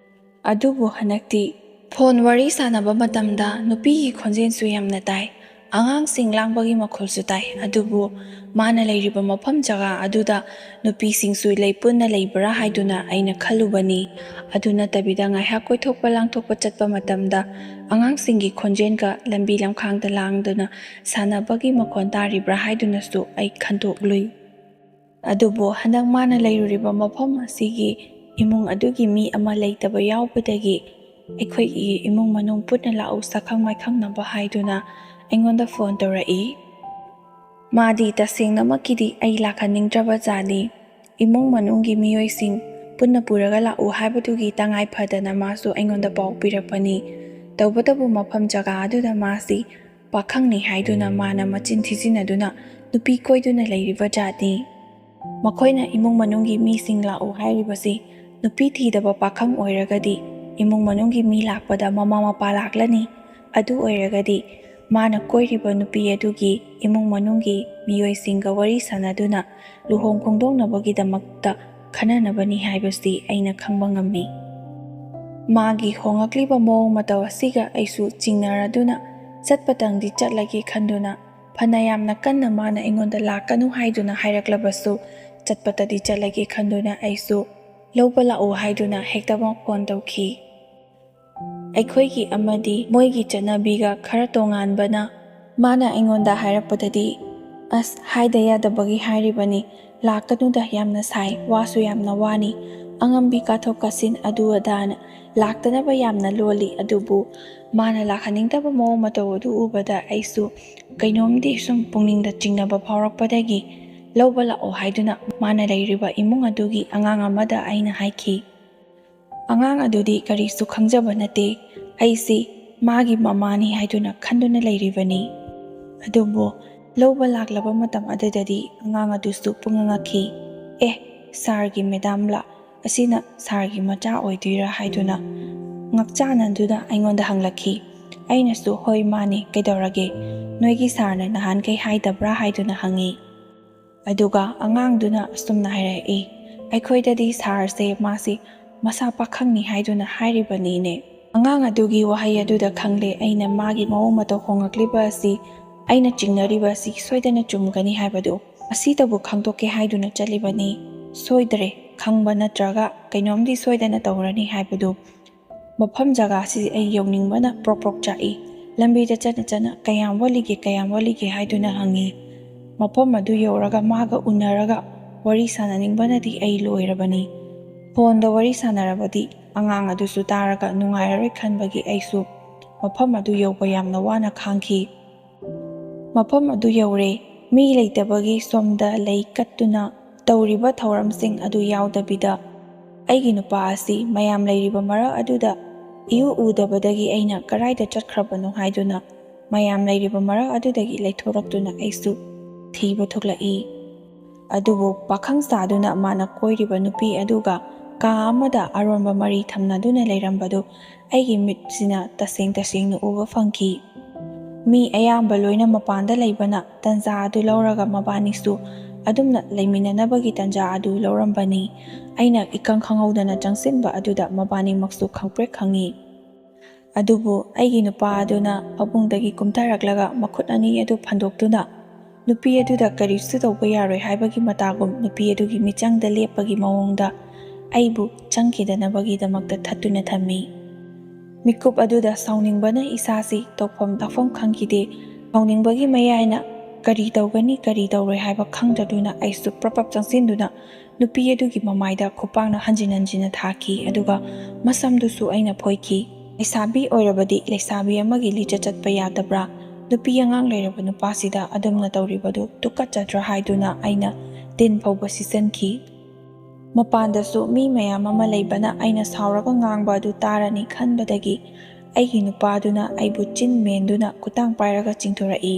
ꯑꯗꯨꯕꯨ ꯍꯟꯗꯛꯇꯤ ꯐꯣꯟ ꯋꯥꯔꯤ ꯁꯥꯟꯅꯕ ꯃꯇꯝꯗ ꯅꯨꯄꯤꯒꯤ ꯈꯣꯟꯖꯦꯜꯁꯨ ꯌꯥꯝꯅ ꯇꯥꯏ꯫ ꯑꯉꯥꯡꯁꯤꯡ ꯂꯥꯡꯕꯒꯤ ꯃꯈꯣꯜꯁꯨ ꯇꯥꯏ꯫ ꯑꯗꯨꯕꯨ ꯃꯥꯅ ꯂꯩꯔꯤꯕ ꯃꯐꯝ ꯖꯒꯥ ꯑꯗꯨꯗ ꯅꯨꯄꯤꯁꯤꯡꯁꯨ ꯄꯨꯟꯅ ꯂꯩꯕ꯭ꯔꯥ ꯍꯥꯏꯗꯨꯅ ꯑꯩꯅ ꯈꯜꯂꯨꯕꯅꯤ꯫ ꯑꯗꯨ ꯅꯠꯇꯕꯤꯗ ꯉꯥꯏꯍꯥꯛ ꯀꯣꯏꯊꯣꯛꯄ ꯂꯥꯡꯊꯣꯛꯄ ꯆꯠꯄ ꯃꯇꯝꯗ ꯑꯉꯥꯡꯁꯤꯡꯒꯤ ꯈꯣꯟꯖꯦꯜꯒ ꯂꯝꯕꯤ ꯂꯝꯈꯥꯡꯗ ꯂꯥꯡꯗꯨꯅ ꯁꯥꯟꯅꯕꯒꯤ ꯃꯈꯣꯟ ꯇꯥꯔꯤꯕ꯭ꯔꯥ ꯍꯥꯏꯗꯨꯅꯁꯨ ꯑꯩ ꯈꯟꯗꯣꯛꯂꯨꯏ꯫ ꯑꯗꯨꯕꯨ ꯍꯟꯗꯛ ꯃꯥꯅ ꯂꯩꯔꯨꯔꯤꯕ ꯃꯐꯝ ꯑꯁꯤꯒꯤ ꯏꯃꯨꯡ ꯑꯗꯨꯒꯤ ꯃꯤ ꯑꯃ ꯂꯩꯇꯕ ꯌꯥꯎꯕꯗꯒꯤ ꯑꯩꯈꯣꯏꯒꯤ ꯏꯃꯨꯡ ꯃꯅꯨꯡ ꯄꯨꯟꯅ ꯂꯥꯛꯎ ꯁꯛꯈꯪ ꯃꯥꯏꯈꯪꯅꯕ ꯍꯥꯏꯗꯨꯅ ꯑꯩꯉꯣꯟꯗ ꯐꯣꯟ ꯇꯧꯔꯛꯏ꯫ ꯃꯥꯗꯤ ꯇꯁꯦꯡꯅꯃꯛꯀꯤꯗꯤ ꯑꯩ ꯂꯥꯛꯍꯟꯅꯤꯡꯗ꯭ꯔꯕ ꯖꯥꯠꯅꯤ꯫ ꯏꯃꯨꯡ ꯃꯅꯨꯡꯒꯤ ꯃꯤꯑꯣꯏꯁꯤꯡ ꯄꯨꯟꯅ ꯄꯨꯔꯒ ꯂꯥꯛꯎ ꯍꯥꯏꯕꯗꯨꯒꯤ ꯇꯉꯥꯏ ꯐꯗꯅ ꯃꯥꯁꯨ ꯑꯩꯉꯣꯟꯗ ꯄꯥꯎ ꯄꯤꯔꯛꯄꯅꯤ꯫ ꯇꯧꯕꯇꯕꯨ ꯃꯐꯝ ꯖꯒꯥ ꯑꯗꯨꯗ ꯃꯥꯁꯤ ꯄꯥꯈꯪꯅꯤ ꯍꯥꯏꯗꯨꯅ ꯃꯥꯅ ꯃꯆꯤꯟ ꯊꯤꯖꯤꯟꯅꯗꯨꯅ ꯅꯨꯄꯤ ꯀꯣꯏꯗꯨꯅ ꯂꯩꯔꯤꯕ ꯖꯥꯠꯅꯤ꯫ ꯃꯈꯣꯏꯅ ꯏꯃꯨꯡ ꯃꯅꯨꯡꯒꯤ ꯃꯤꯁꯤꯡ ꯂꯥꯛꯎ ꯍꯥꯏꯔꯤꯕꯁꯤ ꯅꯨꯄꯤ ꯊꯤꯗꯕ ꯄꯥꯈꯪ ꯑꯣꯏꯔꯒꯗꯤ ꯏꯃꯨꯡ ꯃꯅꯨꯡꯒꯤ ꯃꯤ ꯂꯥꯛꯄꯗ ꯃꯃꯥ ꯃꯄꯥ ꯂꯥꯛꯂꯅꯤ꯫ ꯑꯗꯨ ꯑꯣꯏꯔꯒꯗꯤ ꯃꯥꯅ ꯀꯣꯏꯔꯤꯕ ꯅꯨꯄꯤ ꯑꯗꯨꯒꯤ ꯏꯃꯨꯡ ꯃꯅꯨꯡꯒꯤ ꯃꯤꯑꯣꯏꯁꯤꯡꯒ ꯋꯥꯔꯤ ꯁꯥꯟꯅꯗꯨꯅ ꯂꯨꯍꯣꯡ ꯈꯣꯡꯗꯣꯡꯅꯕꯒꯤꯗꯃꯛꯇ ꯈꯟꯅꯅꯕꯅꯤ ꯍꯥꯏꯕꯁꯤ ꯑꯩꯅ ꯈꯪꯕ ꯉꯝꯃꯤ꯫ ꯃꯥꯒꯤ ꯍꯣꯡꯂꯛꯂꯤꯕ ꯃꯑꯣꯡ ꯃꯇꯧ ꯑꯁꯤꯒ ꯑꯩꯁꯨ ꯆꯤꯡꯅꯔꯗꯨꯅ ꯆꯠꯄꯇꯪꯗꯤ ꯆꯠꯂꯒꯦ ꯈꯟꯗꯨꯅ ꯐꯅ ꯌꯥꯝꯅ ꯀꯟꯅ ꯃꯥꯅ ꯑꯩꯉꯣꯟꯗ ꯂꯥꯛꯀꯅꯨ ꯍꯥꯏꯗꯨꯅ ꯍꯥꯏꯔꯛꯂꯕꯁꯨ ꯆꯠꯄꯇꯗꯤ ꯆꯠꯂꯒꯦ ꯈꯟꯗꯨꯅ ꯑꯩꯁꯨ ꯂꯧꯕ ꯂꯥꯛꯎ ꯍꯥꯏꯗꯨꯅ ꯍꯦꯛꯇꯃꯛ ꯐꯣꯟ ꯇꯧꯈꯤ꯫ ꯑꯩꯈꯣꯏꯒꯤ ꯑꯃꯗꯤ ꯃꯣꯏꯒꯤ ꯆꯠꯅꯕꯤꯒꯈꯔ ꯇꯣꯉꯥꯟꯕꯅ ꯃꯥꯅ ꯑꯩꯉꯣꯟꯗ ꯍꯥꯏꯔꯛꯄꯗꯗꯤ ꯑꯁ ꯍꯥꯏꯗ ꯌꯥꯗꯕꯒꯤ ꯍꯥꯏꯔꯤꯕꯅꯤ꯫ ꯂꯥꯛꯀꯅꯨꯗ ꯌꯥꯝꯅ ꯁꯥꯏ ꯋꯥꯁꯨ ꯌꯥꯝꯅ ꯋꯥꯅꯤ꯫ ꯑꯉꯝꯕꯤ ꯀꯥꯊꯣꯛ ꯀꯥꯁꯤꯟ ꯑꯗꯨ ꯑꯗꯥꯅ ꯂꯥꯛꯇꯅꯕ ꯌꯥꯝꯅ ꯂꯣꯜꯂꯤ꯫ ꯑꯗꯨꯕꯨ ꯃꯥꯅ ꯂꯥꯛꯍꯟꯅꯤꯡꯗꯕꯃꯑꯣꯡ ꯃꯇꯧ ꯑꯗꯨ ꯎꯕꯗ ꯑꯩꯁꯨ ꯀꯩꯅꯣꯝꯗꯤ ꯁꯨꯝ ꯄꯨꯛꯅꯤꯡꯗ ꯆꯤꯡꯅꯕ ꯐꯥꯎꯔꯛꯄꯗꯒꯤ ꯂꯧꯕ ꯂꯥꯛꯑꯣ ꯍꯥꯏꯗꯨꯅ ꯃꯥꯅ ꯂꯩꯔꯤꯕ ꯏꯃꯨꯡ ꯑꯗꯨꯒꯤ ꯑꯉꯥꯡ ꯑꯃꯗ ꯑꯩꯅ ꯍꯥꯏꯈꯤ꯫ ꯑꯉꯥꯡ ꯑꯗꯨꯗꯤ ꯀꯔꯤꯁꯨ ꯈꯪꯖꯕ ꯅꯠꯇꯦ꯫ ꯑꯩꯁꯤ ꯃꯥꯒꯤ ꯃꯃꯥꯅꯤ ꯍꯥꯏꯗꯨꯅ ꯈꯟꯗꯨꯅ ꯂꯩꯔꯤꯕꯅꯤ꯫ ꯑꯗꯨꯕꯨ ꯂꯧꯕ ꯂꯥꯛꯂꯕ ꯃꯇꯝ ꯑꯗꯨꯗꯗꯤ ꯑꯉꯥꯡ ꯑꯗꯨꯁꯨ ꯄꯨꯡꯉꯛꯈꯤ꯫ ꯑꯦ ꯁꯥꯔꯒꯤ ꯃꯦꯗꯥꯝꯂꯥ? ꯑꯁꯤꯅ ꯁꯥꯔꯒꯤ ꯃꯆꯥ ꯑꯣꯏꯗꯣꯏꯔꯥ ꯍꯥꯏꯗꯨꯅ ꯉꯛꯆꯥꯅꯗꯨꯅ ꯑꯩꯉꯣꯟꯗ ꯍꯪꯂꯛꯈꯤ꯫ ꯑꯩꯅꯁꯨ ꯍꯣꯏ ꯃꯥꯅꯤ ꯀꯩꯗꯧꯔꯒꯦ ꯅꯣꯏꯒꯤ ꯁꯥꯔꯅ ꯅꯍꯥꯟꯈꯩ ꯍꯥꯏꯗꯕ꯭ꯔꯥ ꯍꯥꯏꯗꯨꯅ ꯍꯪꯉꯤ꯫ ꯑꯗꯨꯒ ꯑꯉꯥꯡꯗꯨꯅ ꯑꯁꯨꯝꯅ ꯍꯥꯏꯔꯛꯏ, ꯑꯩꯈꯣꯏꯗꯗꯤ ꯁꯥꯔꯁꯦ ꯃꯥꯁꯤ ꯃꯁꯥ ꯄꯥꯈꯪꯅꯤ ꯍꯥꯏꯗꯨꯅ ꯍꯥꯏꯔꯤꯕꯅꯤꯅꯦ꯫ ꯑꯉꯥꯡ ꯑꯗꯨꯒꯤ ꯋꯥꯍꯩ ꯑꯗꯨꯗ ꯈꯪꯂꯦ ꯑꯩꯅ ꯃꯥꯒꯤ ꯃꯑꯣꯡ ꯃꯇꯧ ꯍꯣꯡꯂꯛꯂꯤꯕ ꯑꯁꯤ ꯑꯩꯅ ꯆꯤꯡꯅꯔꯤꯕ ꯑꯁꯤ ꯁꯣꯏꯗꯅ ꯆꯨꯝꯒꯅꯤ ꯍꯥꯏꯕꯗꯨ ꯑꯁꯤꯇꯕꯨ ꯈꯪꯗꯣꯛꯀꯦ ꯍꯥꯏꯗꯨꯅ ꯆꯠꯂꯤꯕꯅꯤ꯫ ꯁꯣꯏꯗ꯭ꯔꯦ ꯈꯪꯕ ꯅꯠꯇ꯭ꯔꯒ ꯀꯩꯅꯣꯝꯗꯤ ꯁꯣꯏꯗꯅ ꯇꯧꯔꯅꯤ ꯍꯥꯏꯕꯗꯨ ꯃꯐꯝ ꯖꯒꯥꯁꯤ ꯑꯩ ꯌꯧꯅꯤꯡꯕꯅ ꯄ꯭ꯔꯣꯛ ꯄ꯭ꯔꯣꯛ ꯆꯥꯛꯏ꯫ ꯂꯝꯕꯤꯗ ꯆꯠꯅ ꯀꯌꯥꯝ ꯋꯥꯠꯂꯤꯒꯦ ꯍꯥꯏꯗꯨꯅ ꯍꯪꯉꯤ꯫ ꯃꯐꯝ ꯑꯗꯨ ꯌꯧꯔꯒ ꯃꯥꯒ ꯎꯅꯔꯒ ꯋꯥꯔꯤ ꯁꯥꯟꯅꯅꯤꯡꯕꯅꯗꯤ ꯑꯩ ꯂꯣꯏꯔꯕꯅꯤ꯫ ꯐꯣꯟꯗ ꯋꯥꯔꯤ ꯁꯥꯟꯅꯔꯕꯗꯤ ꯑꯉꯥꯡ ꯑꯗꯨꯁꯨ ꯇꯥꯔꯒ ꯅꯨꯡꯉꯥꯏꯔꯔꯣꯏ ꯈꯟꯕꯒꯤ ꯑꯩꯁꯨ ꯃꯐꯝ ꯑꯗꯨ ꯌꯧꯕ ꯌꯥꯝꯅ ꯋꯥꯅ ꯈꯥꯡꯈꯤ꯫ ꯃꯐꯝ ꯑꯗꯨ ꯌꯧꯔꯦ꯫ ꯃꯤ ꯂꯩꯇꯕꯒꯤ ꯁꯣꯝꯗ ꯂꯩ ꯀꯠꯇꯨꯅ ꯇꯧꯔꯤꯕ ꯊꯧꯔꯝꯁꯤꯡ ꯑꯗꯨ ꯌꯥꯎꯗꯕꯤꯗ ꯑꯩꯒꯤ ꯅꯨꯄꯥ ꯑꯁꯤ ꯃꯌꯥꯝ ꯂꯩꯔꯤꯕ ꯃꯔꯛ ꯑꯗꯨꯗ ꯏꯎ ꯎꯗꯕꯗꯒꯤ ꯑꯩꯅ ꯀꯔꯥꯏꯗ ꯆꯠꯈ꯭ꯔꯕꯅꯣ ꯍꯥꯏꯗꯨꯅ ꯃꯌꯥꯝ ꯂꯩꯔꯤꯕ ꯃꯔꯛ ꯑꯗꯨꯗꯒꯤ ꯂꯩꯊꯣꯔꯛꯇꯨꯅ ꯑꯩꯁꯨ ꯊꯤꯕ ꯊꯣꯛꯂꯛꯏ꯫ ꯑꯗꯨꯕꯨ ꯄꯥꯈꯪ ꯁꯥꯗꯨꯅ ꯃꯥꯅ ꯀꯣꯏꯔꯤꯕ ꯅꯨꯄꯤ ꯑꯗꯨꯒ ꯀꯥ ꯑꯃꯗ ꯑꯔꯣꯟꯕ ꯃꯔꯤ ꯊꯝꯅꯗꯨꯅ ꯂꯩꯔꯝꯕꯗꯨ ꯑꯩꯒꯤ ꯃꯤꯠꯁꯤꯅ ꯇꯁꯦꯡꯅ ꯎꯕ ꯐꯪꯈꯤ꯫ ꯃꯤ ꯑꯌꯥꯝꯕ ꯂꯣꯏꯅ ꯃꯄꯥꯟꯗ ꯂꯩꯕꯅ ꯇꯟꯖꯥ ꯑꯗꯨ ꯂꯧꯔꯒ ꯃꯕꯥꯅꯤꯁꯨ ꯑꯗꯨꯝꯅ ꯂꯩꯃꯤꯟꯅꯅꯕꯒꯤ ꯇꯟꯖꯥ ꯑꯗꯨ ꯂꯧꯔꯝꯕꯅꯤ꯫ ꯑꯩꯅ ꯏꯈꯪ ꯈꯪꯍꯧꯗꯅ ꯆꯪꯁꯤꯟꯕ ꯑꯗꯨꯗ ꯃꯕꯥꯅꯤꯃꯛꯁꯨ ꯈꯪꯄ꯭ꯔꯦꯛ ꯈꯪꯉꯤ꯫ ꯑꯗꯨꯕꯨ ꯑꯩꯒꯤ ꯅꯨꯄꯥ ꯑꯗꯨꯅ ꯐꯃꯨꯡꯗꯒꯤ ꯀꯨꯝꯊꯔꯛꯂꯒ ꯃꯈꯨꯠ ꯑꯅꯤ ꯑꯗꯨ ꯐꯟꯗꯣꯛꯇꯨꯅ ꯅꯨꯄꯤ ꯑꯗꯨꯗ ꯀꯔꯤꯁꯨ ꯇꯧꯕ ꯌꯥꯔꯣꯏ ꯍꯥꯏꯕꯒꯤ ꯃꯇꯥꯒꯨꯝ ꯅꯨꯄꯤ ꯑꯗꯨꯒꯤ ꯃꯤꯆꯪꯗ ꯂꯦꯞꯄꯒꯤ ꯃꯑꯣꯡꯗ ꯑꯩꯕꯨ ꯆꯪꯈꯤꯗꯅꯕꯒꯤꯗꯃꯛꯇ ꯊꯠꯇꯨꯅ ꯊꯝꯃꯤ꯫ ꯃꯤꯀꯨꯞ ꯑꯗꯨꯗ ꯁꯥꯎꯅꯤꯡꯕꯅ ꯏꯁꯥꯁꯤ ꯇꯧꯐꯝ ꯂꯥꯛꯐꯝ ꯈꯪꯈꯤꯗꯦ꯫ ꯁꯥꯎꯅꯤꯡꯕꯒꯤ ꯃꯌꯥꯏꯅ ꯀꯔꯤ ꯇꯧꯒꯅꯤ ꯀꯔꯤ ꯇꯧꯔꯣꯏ ꯍꯥꯏꯕ ꯈꯪꯗꯗꯨꯅ ꯑꯩꯁꯨ ꯄ꯭ꯔꯞ ꯆꯪꯁꯤꯟꯗꯨꯅ ꯅꯨꯄꯤ ꯑꯗꯨꯒꯤ ꯃꯃꯥꯏꯗ ꯈꯨꯄꯥꯛꯅ ꯍꯟꯖꯤꯟꯅ ꯊꯥꯈꯤ꯫ ꯑꯗꯨꯒ ꯃꯁꯝꯗꯨꯁꯨ ꯑꯩꯅ ꯐꯣꯏꯈꯤ꯫ ꯂꯩꯁꯥꯕꯤ ꯑꯣꯏꯔꯕꯗꯤ ꯂꯩꯁꯥꯕꯤ ꯑꯃꯒꯤ ꯂꯤꯆꯠ ꯆꯠꯄ ꯌꯥꯗꯕ꯭ꯔꯥ? ꯅꯨꯄꯤ ꯑꯉꯥꯡ ꯂꯩꯔꯕ ꯅꯨꯄꯥꯁꯤꯗ ꯑꯗꯨꯝꯅ ꯇꯧꯔꯤꯕꯗꯨ ꯇꯨꯀꯠꯆꯗ꯭ꯔꯥ ꯍꯥꯏꯗꯨꯅ ꯑꯩꯅ ꯇꯤꯟ ꯐꯥꯎꯕ ꯁꯤꯆꯟꯈꯤ꯫ ꯃꯄꯥꯟꯗꯁꯨ ꯃꯤ ꯃꯌꯥꯝ ꯑꯃ ꯂꯩꯕꯅ ꯑꯩꯅ ꯁꯥꯎꯔꯒ ꯉꯥꯡꯕ ꯑꯗꯨ ꯇꯥꯔꯅꯤ ꯈꯟꯕꯗꯒꯤ ꯑꯩꯒꯤ ꯅꯨꯄꯥꯗꯨꯅ ꯑꯩꯕꯨ ꯆꯤꯟ ꯃꯦꯟꯗꯨꯅ ꯈꯨꯠꯇꯥꯡ ꯄꯥꯏꯔꯒ ꯆꯤꯡꯊꯣꯔꯛꯏ꯫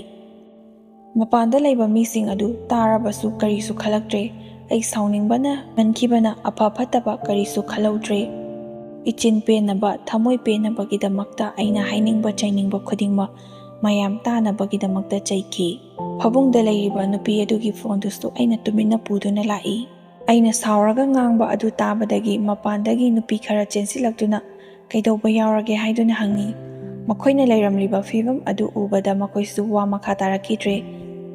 ꯃꯄꯥꯟꯗ ꯂꯩꯕ ꯃꯤꯁꯤꯡ ꯑꯗꯨ ꯇꯥꯔꯕꯁꯨ ꯀꯔꯤꯁꯨ ꯈꯜꯂꯛꯇ꯭ꯔꯦ꯫ ꯑꯩ ꯁꯥꯎꯅꯤꯡꯕꯅ ꯃꯟꯈꯤꯕꯅ ꯑꯐ ꯐꯠꯇꯕ ꯀꯔꯤꯁꯨ ꯈꯜꯍꯧꯗ꯭ꯔꯦ꯫ ꯏꯆꯤꯟ ꯄꯦꯟꯅꯕ ꯊꯃꯣꯏ ꯄꯦꯟꯅꯕꯒꯤꯗꯃꯛꯇ ꯑꯩꯅ ꯍꯥꯏꯅꯤꯡꯕ ꯆꯩꯅꯤꯡꯕ ꯈꯨꯗꯤꯡꯃꯛ ꯃꯌꯥꯝ ꯇꯥꯅꯕꯒꯤꯗꯃꯛꯇ ꯆꯩꯈꯤ꯫ ꯐꯃꯨꯡꯗ ꯂꯩꯔꯤꯕ ꯅꯨꯄꯤ ꯑꯗꯨꯒꯤ ꯐꯣꯟꯗꯨꯁꯨ ꯑꯩꯅ ꯇꯨꯃꯤꯟꯅ ꯄꯨꯗꯨꯅ ꯂꯥꯛꯏ꯫ ꯑꯩꯅ ꯁꯥꯎꯔꯒ ꯉꯥꯡꯕ ꯑꯗꯨ ꯇꯥꯕꯗꯒꯤ ꯃꯄꯥꯟꯗꯒꯤ ꯅꯨꯄꯤ ꯈꯔ ꯆꯦꯟꯁꯤꯜꯂꯛꯇꯨꯅ ꯀꯩꯗꯧꯕ ꯌꯥꯎꯔꯒꯦ ꯍꯥꯏꯗꯨꯅ ꯍꯪꯉꯤ꯫ ꯃꯈꯣꯏꯅ ꯂꯩꯔꯝꯂꯤꯕ ꯐꯤꯚꯝ ꯑꯗꯨ ꯎꯕꯗ ꯃꯈꯣꯏꯁꯨ ꯋꯥ ꯃꯈꯥ ꯇꯥꯔꯛꯈꯤꯗ꯭ꯔꯦ꯫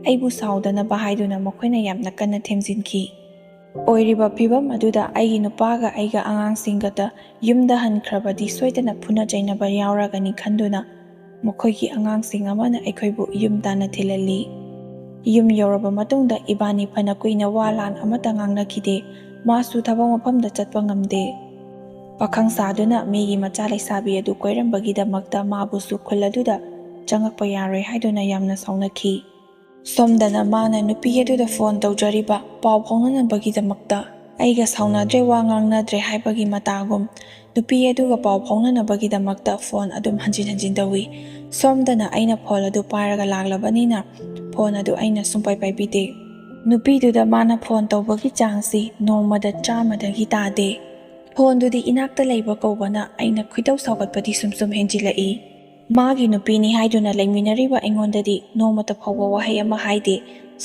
ꯑꯩꯕꯨ ꯁꯥꯎꯗꯅꯕ ꯍꯥꯏꯗꯨꯅ ꯃꯈꯣꯏꯅ ꯌꯥꯝꯅ ꯀꯟꯅ ꯊꯦꯝꯖꯤꯟꯈꯤ꯫ ꯑꯣꯏꯔꯤꯕ ꯐꯤꯚꯝ ꯑꯗꯨꯗ ꯑꯩꯒꯤ ꯅꯨꯄꯥꯒ ꯑꯩꯒ ꯑꯉꯥꯡꯁꯤꯡꯒꯇ ꯌꯨꯝꯗ ꯍꯟꯈ꯭ꯔꯕꯗꯤ ꯁꯣꯏꯗꯅ ꯐꯨꯅ ꯆꯩꯅꯕ ꯌꯥꯎꯔꯒꯅꯤ ꯈꯟꯗꯨꯅ ꯃꯈꯣꯏꯒꯤ ꯑꯉꯥꯡꯁꯤꯡ ꯑꯃꯅ ꯑꯩꯈꯣꯏꯕꯨ ꯌꯨꯝ ꯇꯥꯟꯅ ꯊꯤꯜꯍꯜꯂꯤ꯫ ꯌꯨꯝ ꯌꯧꯔꯕ ꯃꯇꯨꯡꯗ ꯏꯕꯥꯅꯤ ꯐꯅ ꯀꯨꯏꯅ ꯋꯥ ꯂꯥꯟ ꯑꯃꯠꯇ ꯉꯥꯡꯅꯈꯤꯗꯦ꯫ ꯃꯥꯁꯨ ꯊꯕꯛ ꯃꯐꯝꯗ ꯆꯠꯄ ꯉꯝꯗꯦ꯫ ꯄꯥꯈꯪ ꯁꯥꯗꯨꯅ ꯃꯤꯒꯤ ꯃꯆꯥ ꯂꯩꯁꯥꯕꯤ ꯑꯗꯨ ꯀꯣꯏꯔꯝꯕꯒꯤꯗꯃꯛꯇ ꯃꯥꯕꯨꯁꯨ ꯈꯨꯜ ꯑꯗꯨꯗ ꯆꯪꯉꯛꯄ ꯌꯥꯔꯣꯏ ꯍꯥꯏꯗꯨꯅ ꯌꯥꯝꯅ ꯁꯥꯎꯅꯈꯤ꯫ ꯁꯣꯝꯗꯅ ꯃꯥꯅ ꯅꯨꯄꯤ ꯑꯗꯨꯗ ꯐꯣꯟ ꯇꯧꯖꯔꯤꯕ ꯄꯥꯎ ꯐꯥꯎꯅꯅꯕꯒꯤꯗꯃꯛꯇ ꯑꯩꯒ ꯁꯥꯎꯅꯗ꯭ꯔꯦ ꯋꯥ ꯉꯥꯡꯅꯗ꯭ꯔꯦ ꯍꯥꯏꯕꯒꯤ ꯃꯇꯥꯒꯨꯝ ꯅꯨꯄꯤ ꯑꯗꯨꯒ ꯄꯥꯎ ꯐꯥꯎꯅꯅꯕꯒꯤꯗꯃꯛꯇ ꯐꯣꯟ ꯑꯗꯨꯝ ꯍꯟꯖꯤꯟ ꯇꯧꯏ꯫ ꯁꯣꯝꯗꯅ ꯑꯩꯅ ꯐꯣꯟ ꯑꯗꯨ ꯄꯥꯏꯔꯒ ꯂꯥꯛꯂꯕꯅꯤꯅ ꯐꯣꯟ ꯑꯗꯨ ꯑꯩꯅ ꯁꯨꯡꯄꯥꯏ ꯄꯥꯏꯕꯤꯗꯦ꯫ ꯅꯨꯄꯤꯗꯨꯗ ꯃꯥꯅ ꯐꯣꯟ ꯇꯧꯕꯒꯤ ꯆꯥꯡꯁꯤ ꯅꯣꯡꯃꯗ 100ꯗꯒꯤ ꯇꯥꯗꯦ꯫ ꯐꯣꯟꯗꯨꯗꯤ ꯏꯅꯥꯛꯇ ꯂꯩꯕ ꯀꯧꯕꯅ ꯑꯩꯅ ꯈꯣꯏꯗꯧ ꯁꯥꯎꯒꯠꯄꯗꯤ ꯁꯨꯝ ꯍꯦꯟꯖꯤꯜꯂꯛꯏ꯫ ꯃꯥꯒꯤ ꯅꯨꯄꯤꯅꯤ ꯍꯥꯏꯗꯨꯅ ꯂꯩꯃꯤꯟꯅꯔꯤꯕ ꯑꯩꯉꯣꯟꯗꯗꯤ ꯅꯣꯡꯃꯇ ꯐꯥꯎꯕ ꯋꯥꯍꯩ ꯑꯃ ꯍꯥꯏꯗꯦ꯫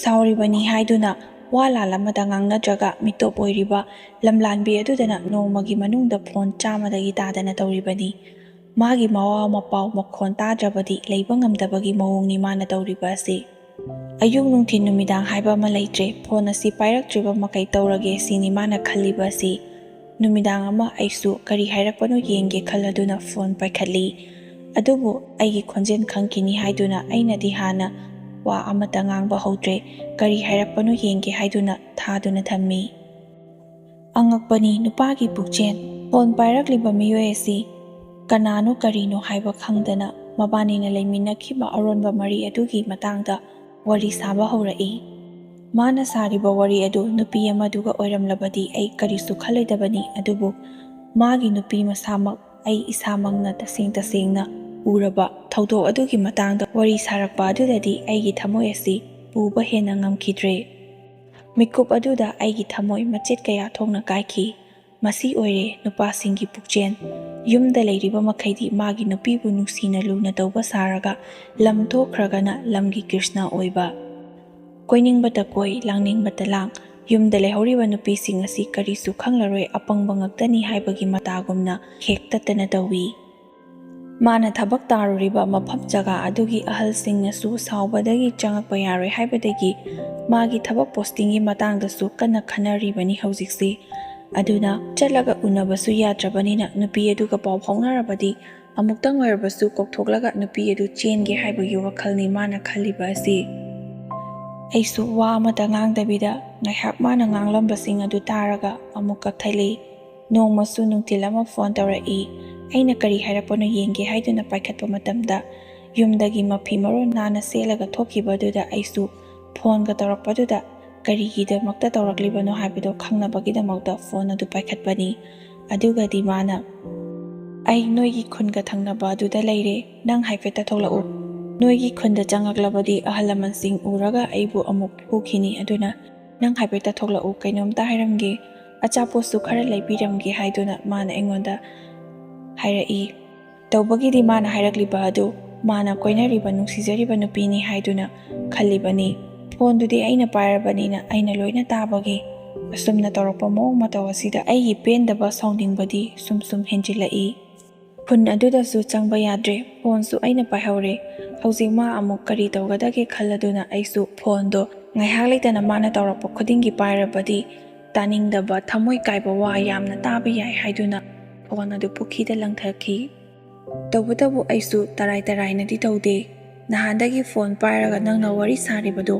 ꯁꯥꯎꯔꯤꯕꯅꯤ ꯍꯥꯏꯗꯨꯅ ꯋꯥ ꯂꯥꯜ ꯑꯃꯇ ꯉꯥꯡꯅꯗ꯭ꯔꯒ ꯃꯤꯇꯣꯞ ꯑꯣꯏꯔꯤꯕ ꯂꯝꯂꯥꯟꯕꯤ ꯑꯗꯨꯗꯅ ꯅꯣꯡꯃꯒꯤ ꯃꯅꯨꯡꯗ ꯐꯣꯟ 100ꯗꯒꯤ ꯇꯥꯗꯅ ꯇꯧꯔꯤꯕꯅꯤ꯫ ꯃꯥꯒꯤ ꯃꯋꯥ ꯃꯄꯥꯎ ꯃꯈꯣꯟ ꯇꯥꯗ꯭ꯔꯕꯗꯤ ꯂꯩꯕ ꯉꯝꯗꯕꯒꯤ ꯃꯑꯣꯡꯅꯤ ꯃꯥꯅ ꯇꯧꯔꯤꯕ ꯑꯁꯤ꯫ ꯑꯌꯨꯛ ꯅꯨꯡꯊꯤꯟ ꯅꯨꯃꯤꯗꯥꯡ ꯍꯥꯏꯕ ꯑꯃ ꯂꯩꯇ꯭ꯔꯦ꯫ ꯐꯣꯟ ꯑꯁꯤ ꯄꯥꯏꯔꯛꯇ꯭ꯔꯤꯕ ꯃꯈꯩ ꯇꯧꯔꯒꯦ ꯁꯤꯅꯤ ꯃꯥꯅ ꯈꯜꯂꯤꯕ ꯑꯁꯤ꯫ ꯅꯨꯃꯤꯗꯥꯡ ꯑꯃ ꯑꯩꯁꯨ ꯀꯔꯤ ꯍꯥꯏꯔꯛꯄꯅꯣ ꯌꯦꯡꯒꯦ ꯈꯜꯂꯗꯨꯅ ꯐꯣꯟ ꯄꯥꯏꯈꯠꯂꯤ꯫ ꯑꯗꯨꯕꯨ ꯑꯩꯒꯤ ꯈꯣꯟꯖꯦꯜ ꯈꯪꯈꯤꯅꯤ ꯍꯥꯏꯗꯨꯅ ꯑꯩꯅꯗꯤ ꯍꯥꯟꯅ ꯋꯥ ꯑꯃꯇ ꯉꯥꯡꯕ ꯍꯧꯗ꯭ꯔꯦ꯫ ꯀꯔꯤ ꯍꯥꯏꯔꯛꯄꯅꯣ ꯌꯦꯡꯒꯦ ꯍꯥꯏꯗꯨꯅ ꯊꯥꯗꯨꯅ ꯊꯝꯃꯤ꯫ ꯑꯉꯛꯄꯅꯤ ꯅꯨꯄꯥꯒꯤ ꯄꯨꯛꯆꯦꯜ꯫ ꯐꯣꯟ ꯄꯥꯏꯔꯛꯂꯤꯕ ꯃꯤꯑꯣꯏ ꯑꯁꯤ ꯀꯅꯥꯅꯣ ꯀꯔꯤꯅꯣ ꯍꯥꯏꯕ ꯈꯪꯗꯅ ꯃꯕꯥꯅꯤꯅ ꯂꯩꯃꯤꯟꯅꯈꯤꯕ ꯑꯔꯣꯟꯕ ꯃꯔꯤ ꯑꯗꯨꯒꯤ ꯃꯇꯥꯡꯗ ꯋꯥꯔꯤ ꯁꯥꯕ ꯍꯧꯔꯛꯏ꯫ ꯃꯥꯅ ꯁꯥꯔꯤꯕ ꯋꯥꯔꯤ ꯑꯗꯨ ꯅꯨꯄꯤ ꯑꯃꯗꯨꯒ ꯑꯣꯏꯔꯝꯂꯕꯗꯤ ꯑꯩ ꯀꯔꯤꯁꯨ ꯈꯜꯂꯣꯏꯗꯕꯅꯤ꯫ ꯑꯗꯨꯕꯨ ꯃꯥꯒꯤ ꯅꯨꯄꯤ ꯃꯁꯥꯃꯛ ꯑꯩ ꯏꯁꯥꯃꯛꯅ ꯇꯁꯦꯡꯅ ꯎꯔꯕ ꯊꯧꯗꯣꯛ ꯑꯗꯨꯒꯤ ꯃꯇꯥꯡꯗ ꯋꯥꯔꯤ ꯁꯥꯔꯛꯄ ꯑꯗꯨꯗꯗꯤ ꯑꯩꯒꯤ ꯊꯃꯣꯏ ꯑꯁꯤ ꯄꯨꯕ ꯍꯦꯟꯅ ꯉꯝꯈꯤꯗ꯭ꯔꯦ꯫ ꯃꯤꯀꯨꯞ ꯑꯗꯨꯗ ꯑꯩꯒꯤ ꯊꯃꯣꯏ ꯃꯆꯦꯠ ꯀꯌꯥ ꯊꯣꯛꯅ ꯀꯥꯏꯈꯤ꯫ ꯃꯁꯤ ꯑꯣꯏꯔꯦ ꯅꯨꯄꯥꯁꯤꯡꯒꯤ ꯄꯨꯛꯆꯦꯜ꯫ ꯌꯨꯝꯗ ꯂꯩꯔꯤꯕ ꯃꯈꯩꯗꯤ ꯃꯥꯒꯤ ꯅꯨꯄꯤꯕꯨ ꯅꯨꯡꯁꯤꯅ ꯂꯨꯅ ꯇꯧꯕ ꯁꯥꯔꯒ ꯂꯝ ꯊꯣꯛꯈ꯭ꯔꯒꯅ ꯂꯝꯒꯤ ꯀ꯭ꯔꯤꯁꯅ ꯑꯣꯏꯕ꯫ ꯀꯣꯏꯅꯤꯡꯕꯇ ꯀꯣꯏ ꯂꯥꯡꯅꯤꯡꯕꯇ ꯂꯥꯡ꯫ ꯌꯨꯝꯗ ꯂꯩꯍꯧꯔꯤꯕ ꯅꯨꯄꯤꯁꯤꯡ ꯑꯁꯤ ꯀꯔꯤꯁꯨ ꯈꯪꯂꯔꯣꯏ ꯑꯄꯪꯕ ꯉꯛꯇꯅꯤ ꯍꯥꯏꯕꯒꯤ ꯃꯇꯥꯒꯨꯝꯅ ꯍꯦꯛ ꯇꯠꯇꯅ ꯇꯧꯏ꯫ ꯃꯥꯅ ꯊꯕꯛ ꯇꯥꯔꯨꯔꯤꯕ ꯃꯐꯝ ꯖꯒꯥ ꯑꯗꯨꯒꯤ ꯑꯍꯜꯁꯤꯡꯅꯁꯨ ꯁꯥꯎꯕꯗꯒꯤ ꯆꯪꯉꯛꯄ ꯌꯥꯔꯣꯏ ꯍꯥꯏꯕꯗꯒꯤ ꯃꯥꯒꯤ ꯊꯕꯛ ꯄꯣꯁꯇꯤꯡꯒꯤ ꯃꯇꯥꯡꯗꯁꯨ ꯀꯟꯅ ꯈꯟꯅꯔꯤꯕꯅꯤ ꯍꯧꯖꯤꯛꯁꯤ꯫ ꯑꯗꯨꯅ ꯆꯠꯂꯒ ꯎꯅꯕꯁꯨ ꯌꯥꯗ꯭ꯔꯕꯅꯤꯅ ꯅꯨꯄꯤ ꯑꯗꯨꯒ ꯄꯥꯎ ꯐꯥꯎꯅꯔꯕꯗꯤ ꯑꯃꯨꯛꯇꯪ ꯑꯣꯏꯔꯕꯁꯨ ꯀꯧꯊꯣꯛꯂꯒ ꯅꯨꯄꯤ ꯑꯗꯨ ꯆꯦꯟꯒꯦ ꯍꯥꯏꯕꯒꯤ ꯋꯥꯈꯜꯅꯤ ꯃꯥꯅ ꯈꯜꯂꯤꯕ ꯑꯁꯤ꯫ ꯑꯩꯁꯨ ꯋꯥ ꯑꯃꯇ ꯉꯥꯡꯗꯕꯤꯗ ꯉꯥꯏꯍꯥꯛ ꯃꯥꯅ ꯉꯥꯡꯂꯝꯕꯁꯤꯡ ꯑꯗꯨ ꯇꯥꯔꯒ ꯑꯃꯨꯛ ꯀꯛꯊꯠꯂꯤ꯫ ꯅꯣꯡꯃꯁꯨ ꯅꯨꯡꯊꯤꯜ ꯑꯃ ꯐꯣꯟ ꯇꯧꯔꯛꯏ꯫ ꯑꯩꯅ ꯀꯔꯤ ꯍꯥꯏꯔꯛꯄꯅꯣ ꯌꯦꯡꯒꯦ ꯍꯥꯏꯗꯨꯅ ꯄꯥꯏꯈꯠꯄ ꯃꯇꯝꯗ ꯌꯨꯝꯗꯒꯤ ꯃꯐꯤ ꯃꯔꯣꯟ ꯅꯥꯟꯅ ꯁꯦꯠꯂꯒ ꯊꯣꯛꯈꯤꯕꯗꯨꯗ ꯑꯩꯁꯨ ꯐꯣꯟꯒ ꯇꯧꯔꯛꯄꯗꯨꯗ ꯀꯔꯤꯒꯤꯗꯃꯛꯇ ꯇꯧꯔꯛꯂꯤꯕꯅꯣ ꯍꯥꯏꯕꯗꯣ ꯈꯪꯅꯕꯒꯤꯗꯃꯛꯇ ꯐꯣꯟ ꯑꯗꯨ ꯄꯥꯏꯈꯠꯄꯅꯤ꯫ ꯑꯗꯨꯒꯗꯤ ꯃꯥꯅ "ꯑꯩ ꯅꯣꯏꯒꯤ ꯈꯨꯟꯒ ꯊꯪꯅꯕ ꯑꯗꯨꯗ ꯂꯩꯔꯦ, ꯅꯪ ꯍꯥꯏꯐꯦꯠꯇ ꯊꯣꯛꯂꯛꯎ꯫ ꯅꯣꯏꯒꯤ ꯈꯨꯟꯗ ꯆꯪꯉꯛꯂꯕꯗꯤ ꯑꯍꯜ ꯂꯃꯟꯁꯤꯡ ꯎꯔꯒ ꯑꯩꯕꯨ ꯑꯃꯨꯛ ꯐꯨꯈꯤꯅꯤ, ꯑꯗꯨꯅ ꯅꯪ ꯍꯥꯏꯐꯦꯠꯇ ꯊꯣꯛꯂꯛꯎ, ꯀꯩꯅꯣꯝꯇ ꯍꯥꯏꯔꯝꯒꯦ, ꯑꯆꯥꯄꯣꯠꯁꯨ ꯈꯔ ꯂꯩꯕꯤꯔꯝꯒꯦ" ꯍꯥꯏꯗꯨꯅ ꯃꯥꯅ ꯑꯩꯉꯣꯟꯗ ꯍꯥꯏꯔꯛꯏ꯫ ꯇꯧꯕꯒꯤꯗꯤ ꯃꯥꯅ ꯍꯥꯏꯔꯛꯂꯤꯕ ꯑꯗꯨ ꯃꯥꯅ ꯀꯣꯏꯅꯔꯤꯕ ꯅꯨꯡꯁꯤꯖꯔꯤꯕ ꯅꯨꯄꯤꯅꯤ ꯍꯥꯏꯗꯨꯅ ꯈꯜꯂꯤꯕꯅꯤ꯫ ꯐꯣꯟꯗꯨꯗꯤ ꯑꯩꯅ ꯄꯥꯏꯔꯕꯅꯤꯅ ꯑꯩꯅ ꯂꯣꯏꯅ ꯇꯥꯕꯒꯤ ꯑꯁꯨꯝꯅ ꯇꯧꯔꯛꯄ ꯃꯑꯣꯡ ꯃꯇꯧ ꯑꯁꯤꯗ ꯑꯩꯒꯤ ꯄꯦꯟꯗꯕ ꯁꯥꯎꯅꯤꯡꯕꯗꯤ ꯁꯨꯝ ꯍꯦꯟꯖꯤꯜꯂꯛꯏ꯫ ꯈꯨꯟ ꯑꯗꯨꯗꯁꯨ ꯆꯪꯕ ꯌꯥꯗ꯭ꯔꯦ, ꯐꯣꯟꯁꯨ ꯑꯩꯅ ꯄꯥꯏꯍꯧꯔꯦ꯫ ꯍꯧꯖꯤꯛ ꯃꯥ ꯑꯃꯨꯛ ꯀꯔꯤ ꯇꯧꯒꯗꯒꯦ ꯈꯜꯂꯗꯨꯅ ꯑꯩꯁꯨ ꯐꯣꯟꯗꯣ ꯉꯥꯏꯍꯥꯛ ꯂꯩꯇꯅ ꯃꯥꯅ ꯇꯧꯔꯛꯄ ꯈꯨꯗꯤꯡꯒꯤ ꯄꯥꯏꯔꯕꯗꯤ ꯇꯥꯅꯤꯡꯗꯕ ꯊꯃꯣꯏ ꯀꯥꯏꯕ ꯋꯥ ꯌꯥꯝꯅ ꯇꯥꯕ ꯌꯥꯏ ꯍꯥꯏꯗꯨꯅ ꯐꯣꯟ ꯑꯗꯨ ꯄꯨꯈ꯭ꯔꯤꯗ ꯂꯪꯊꯈꯤ꯫ ꯇꯧꯕꯇꯕꯨ ꯑꯩꯁꯨ ꯇꯔꯥꯏꯅꯗꯤ ꯇꯧꯗꯦ꯫ ꯅꯍꯥꯟꯗꯒꯤ ꯐꯣꯟ ꯄꯥꯏꯔꯒ ꯅꯪꯅ ꯋꯥꯔꯤ ꯁꯥꯔꯤꯕꯗꯣ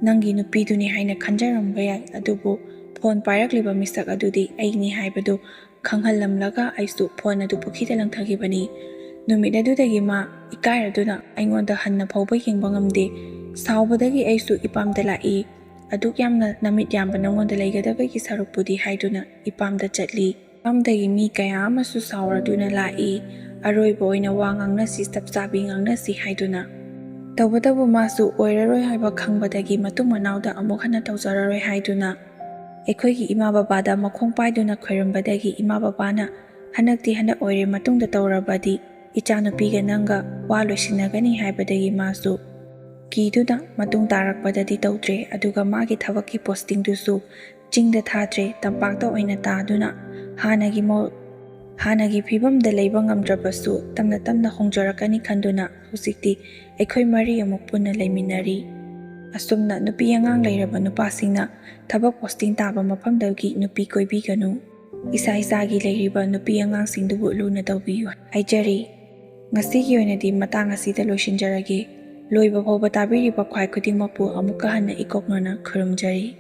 ꯅꯪꯒꯤ ꯅꯨꯄꯤꯗꯨꯅꯤ ꯍꯥꯏꯅ ꯈꯟꯖꯔꯝꯕ ꯌꯥꯏ, ꯑꯗꯨꯕꯨ ꯐꯣꯟ ꯄꯥꯏꯔꯛꯂꯤꯕ ꯃꯤꯁꯛ ꯑꯗꯨꯗꯤ ꯑꯩꯅꯤ ꯍꯥꯏꯕꯗꯨ ꯈꯪꯍꯜꯂꯝꯂꯒ ꯑꯩꯁꯨ ꯐꯣꯟ ꯑꯗꯨ ꯄꯨꯈ꯭ꯔꯤꯗ ꯂꯪꯊꯈꯤꯕꯅꯤ꯫ ꯅꯨꯃꯤꯠ ꯑꯗꯨꯗꯒꯤ ꯃꯥ ꯏꯀꯥꯏꯔꯗꯨꯅ ꯑꯩꯉꯣꯟꯗ ꯍꯟꯅ ꯐꯥꯎꯕ ꯌꯦꯡꯕ ꯉꯝꯗꯦ꯫ ꯁꯥꯎꯕꯗꯒꯤ ꯑꯩꯁꯨ ꯏꯄꯥꯝꯗ ꯂꯥꯛꯏ꯫ ꯑꯗꯨꯛ ꯌꯥꯝꯅ ꯅꯃꯤꯠ ꯌꯥꯝꯕ ꯅꯉꯣꯟꯗ ꯂꯩꯒꯗꯕꯒꯤ ꯁꯔꯨꯛꯄꯨꯗꯤ ꯍꯥꯏꯗꯨꯅ ꯏꯄꯥꯝꯗ ꯆꯠꯂꯤ꯫ ꯏꯄꯥꯝꯗꯒꯤ ꯃꯤ ꯀꯌꯥ ꯑꯃꯁꯨ ꯁꯥꯎꯔꯗꯨꯅ ꯂꯥꯛꯏ, ꯑꯔꯣꯏꯕ ꯑꯣꯏꯅ ꯋꯥ ꯉꯥꯡꯅꯁꯤ, ꯆꯞꯆꯥꯕꯤ ꯉꯥꯡꯅꯁꯤ ꯍꯥꯏꯗꯨꯅ꯫ ꯇꯧꯕꯇꯕꯨ ꯃꯥꯁꯨ ꯑꯣꯏꯔꯔꯣꯏ ꯍꯥꯏꯕ ꯈꯪꯕꯗꯒꯤ ꯃꯇꯨꯡ ꯃꯅꯥꯎꯗ ꯑꯃꯨꯛ ꯍꯟꯅ ꯇꯧꯖꯔꯔꯣꯏ ꯍꯥꯏꯗꯨꯅ ꯑꯩꯈꯣꯏꯒꯤ ꯏꯃꯥ ꯕꯕꯥꯗ ꯃꯈꯣꯡ ꯄꯥꯏꯗꯨꯅ ꯈꯣꯏꯔꯝꯕꯗꯒꯤ ꯏꯃꯥ ꯕꯕꯥꯅ "ꯍꯟꯗꯛꯇꯤ ꯍꯟꯗꯛ ꯑꯣꯏꯔꯦ, ꯃꯇꯨꯡꯗ ꯇꯧꯔꯕꯗꯤ ꯏꯆꯥꯅꯨꯄꯤꯒ ꯅꯪꯒ ꯋꯥ ꯂꯣꯏꯁꯤꯟꯅꯒꯅꯤ" ꯍꯥꯏꯕꯗꯒꯤ ꯃꯥꯁꯨ ꯀꯤꯗꯨꯅ ꯃꯇꯨꯡ ꯇꯥꯔꯛꯄꯗꯗꯤ ꯇꯧꯗ꯭ꯔꯦ꯫ ꯑꯗꯨꯒ ꯃꯥꯒꯤ ꯊꯕꯛꯀꯤ ꯄꯣꯁꯇꯤꯡꯗꯨꯁꯨ ꯆꯤꯡꯗ ꯊꯥꯗ꯭ꯔꯦ, ꯇꯝꯄꯥꯛꯇ ꯑꯣꯏꯅ ꯇꯥꯗꯨꯅ ꯍꯥꯟꯅꯒꯤ ꯐꯤꯕꯝꯗ ꯂꯩꯕ ꯉꯝꯗ꯭ꯔꯕꯁꯨ ꯇꯞꯅ ꯍꯣꯡꯖꯔꯛꯀꯅꯤ ꯈꯟꯗꯨꯅ ꯍꯧꯖꯤꯛꯇꯤ ꯑꯩꯈꯣꯏ ꯃꯔꯤ ꯑꯃꯨꯛ ꯄꯨꯟꯅ ꯂꯩꯃꯤꯟꯅꯔꯤ꯫ ꯑꯁꯨꯝꯅ ꯅꯨꯄꯤ ꯑꯉꯥꯡ ꯂꯩꯔꯕ ꯅꯨꯄꯥꯁꯤꯡꯅ ꯊꯕꯛ ꯄꯣꯁꯇꯤꯡ ꯇꯥꯕ ꯃꯐꯝꯗꯒꯤ ꯅꯨꯄꯤ ꯀꯣꯏꯕꯤꯒꯅꯨ, ꯏꯁꯥꯒꯤ ꯂꯩꯔꯤꯕ ꯅꯨꯄꯤ ꯑꯉꯥꯡꯁꯤꯡꯗꯨꯕꯨ ꯂꯨꯅ ꯇꯧꯕꯤꯌꯨ ꯍꯥꯏꯖꯔꯤ꯫ ꯉꯁꯤꯒꯤ ꯑꯣꯏꯅꯗꯤ ꯃꯇꯥꯡ ꯑꯁꯤꯗ ꯂꯣꯏꯁꯤꯟꯖꯔꯒꯦ꯫ ꯂꯣꯏꯕ ꯐꯥꯎꯕ ꯇꯥꯕꯤꯔꯤꯕ ꯈ꯭ꯋꯥꯏ ꯈꯨꯗꯤꯡꯃꯛꯄꯨ ꯑꯃꯨꯛꯀ ꯍꯟꯅ ꯏꯀꯣꯛꯅꯅ ꯈꯨꯔꯨꯝꯖꯔꯤ꯫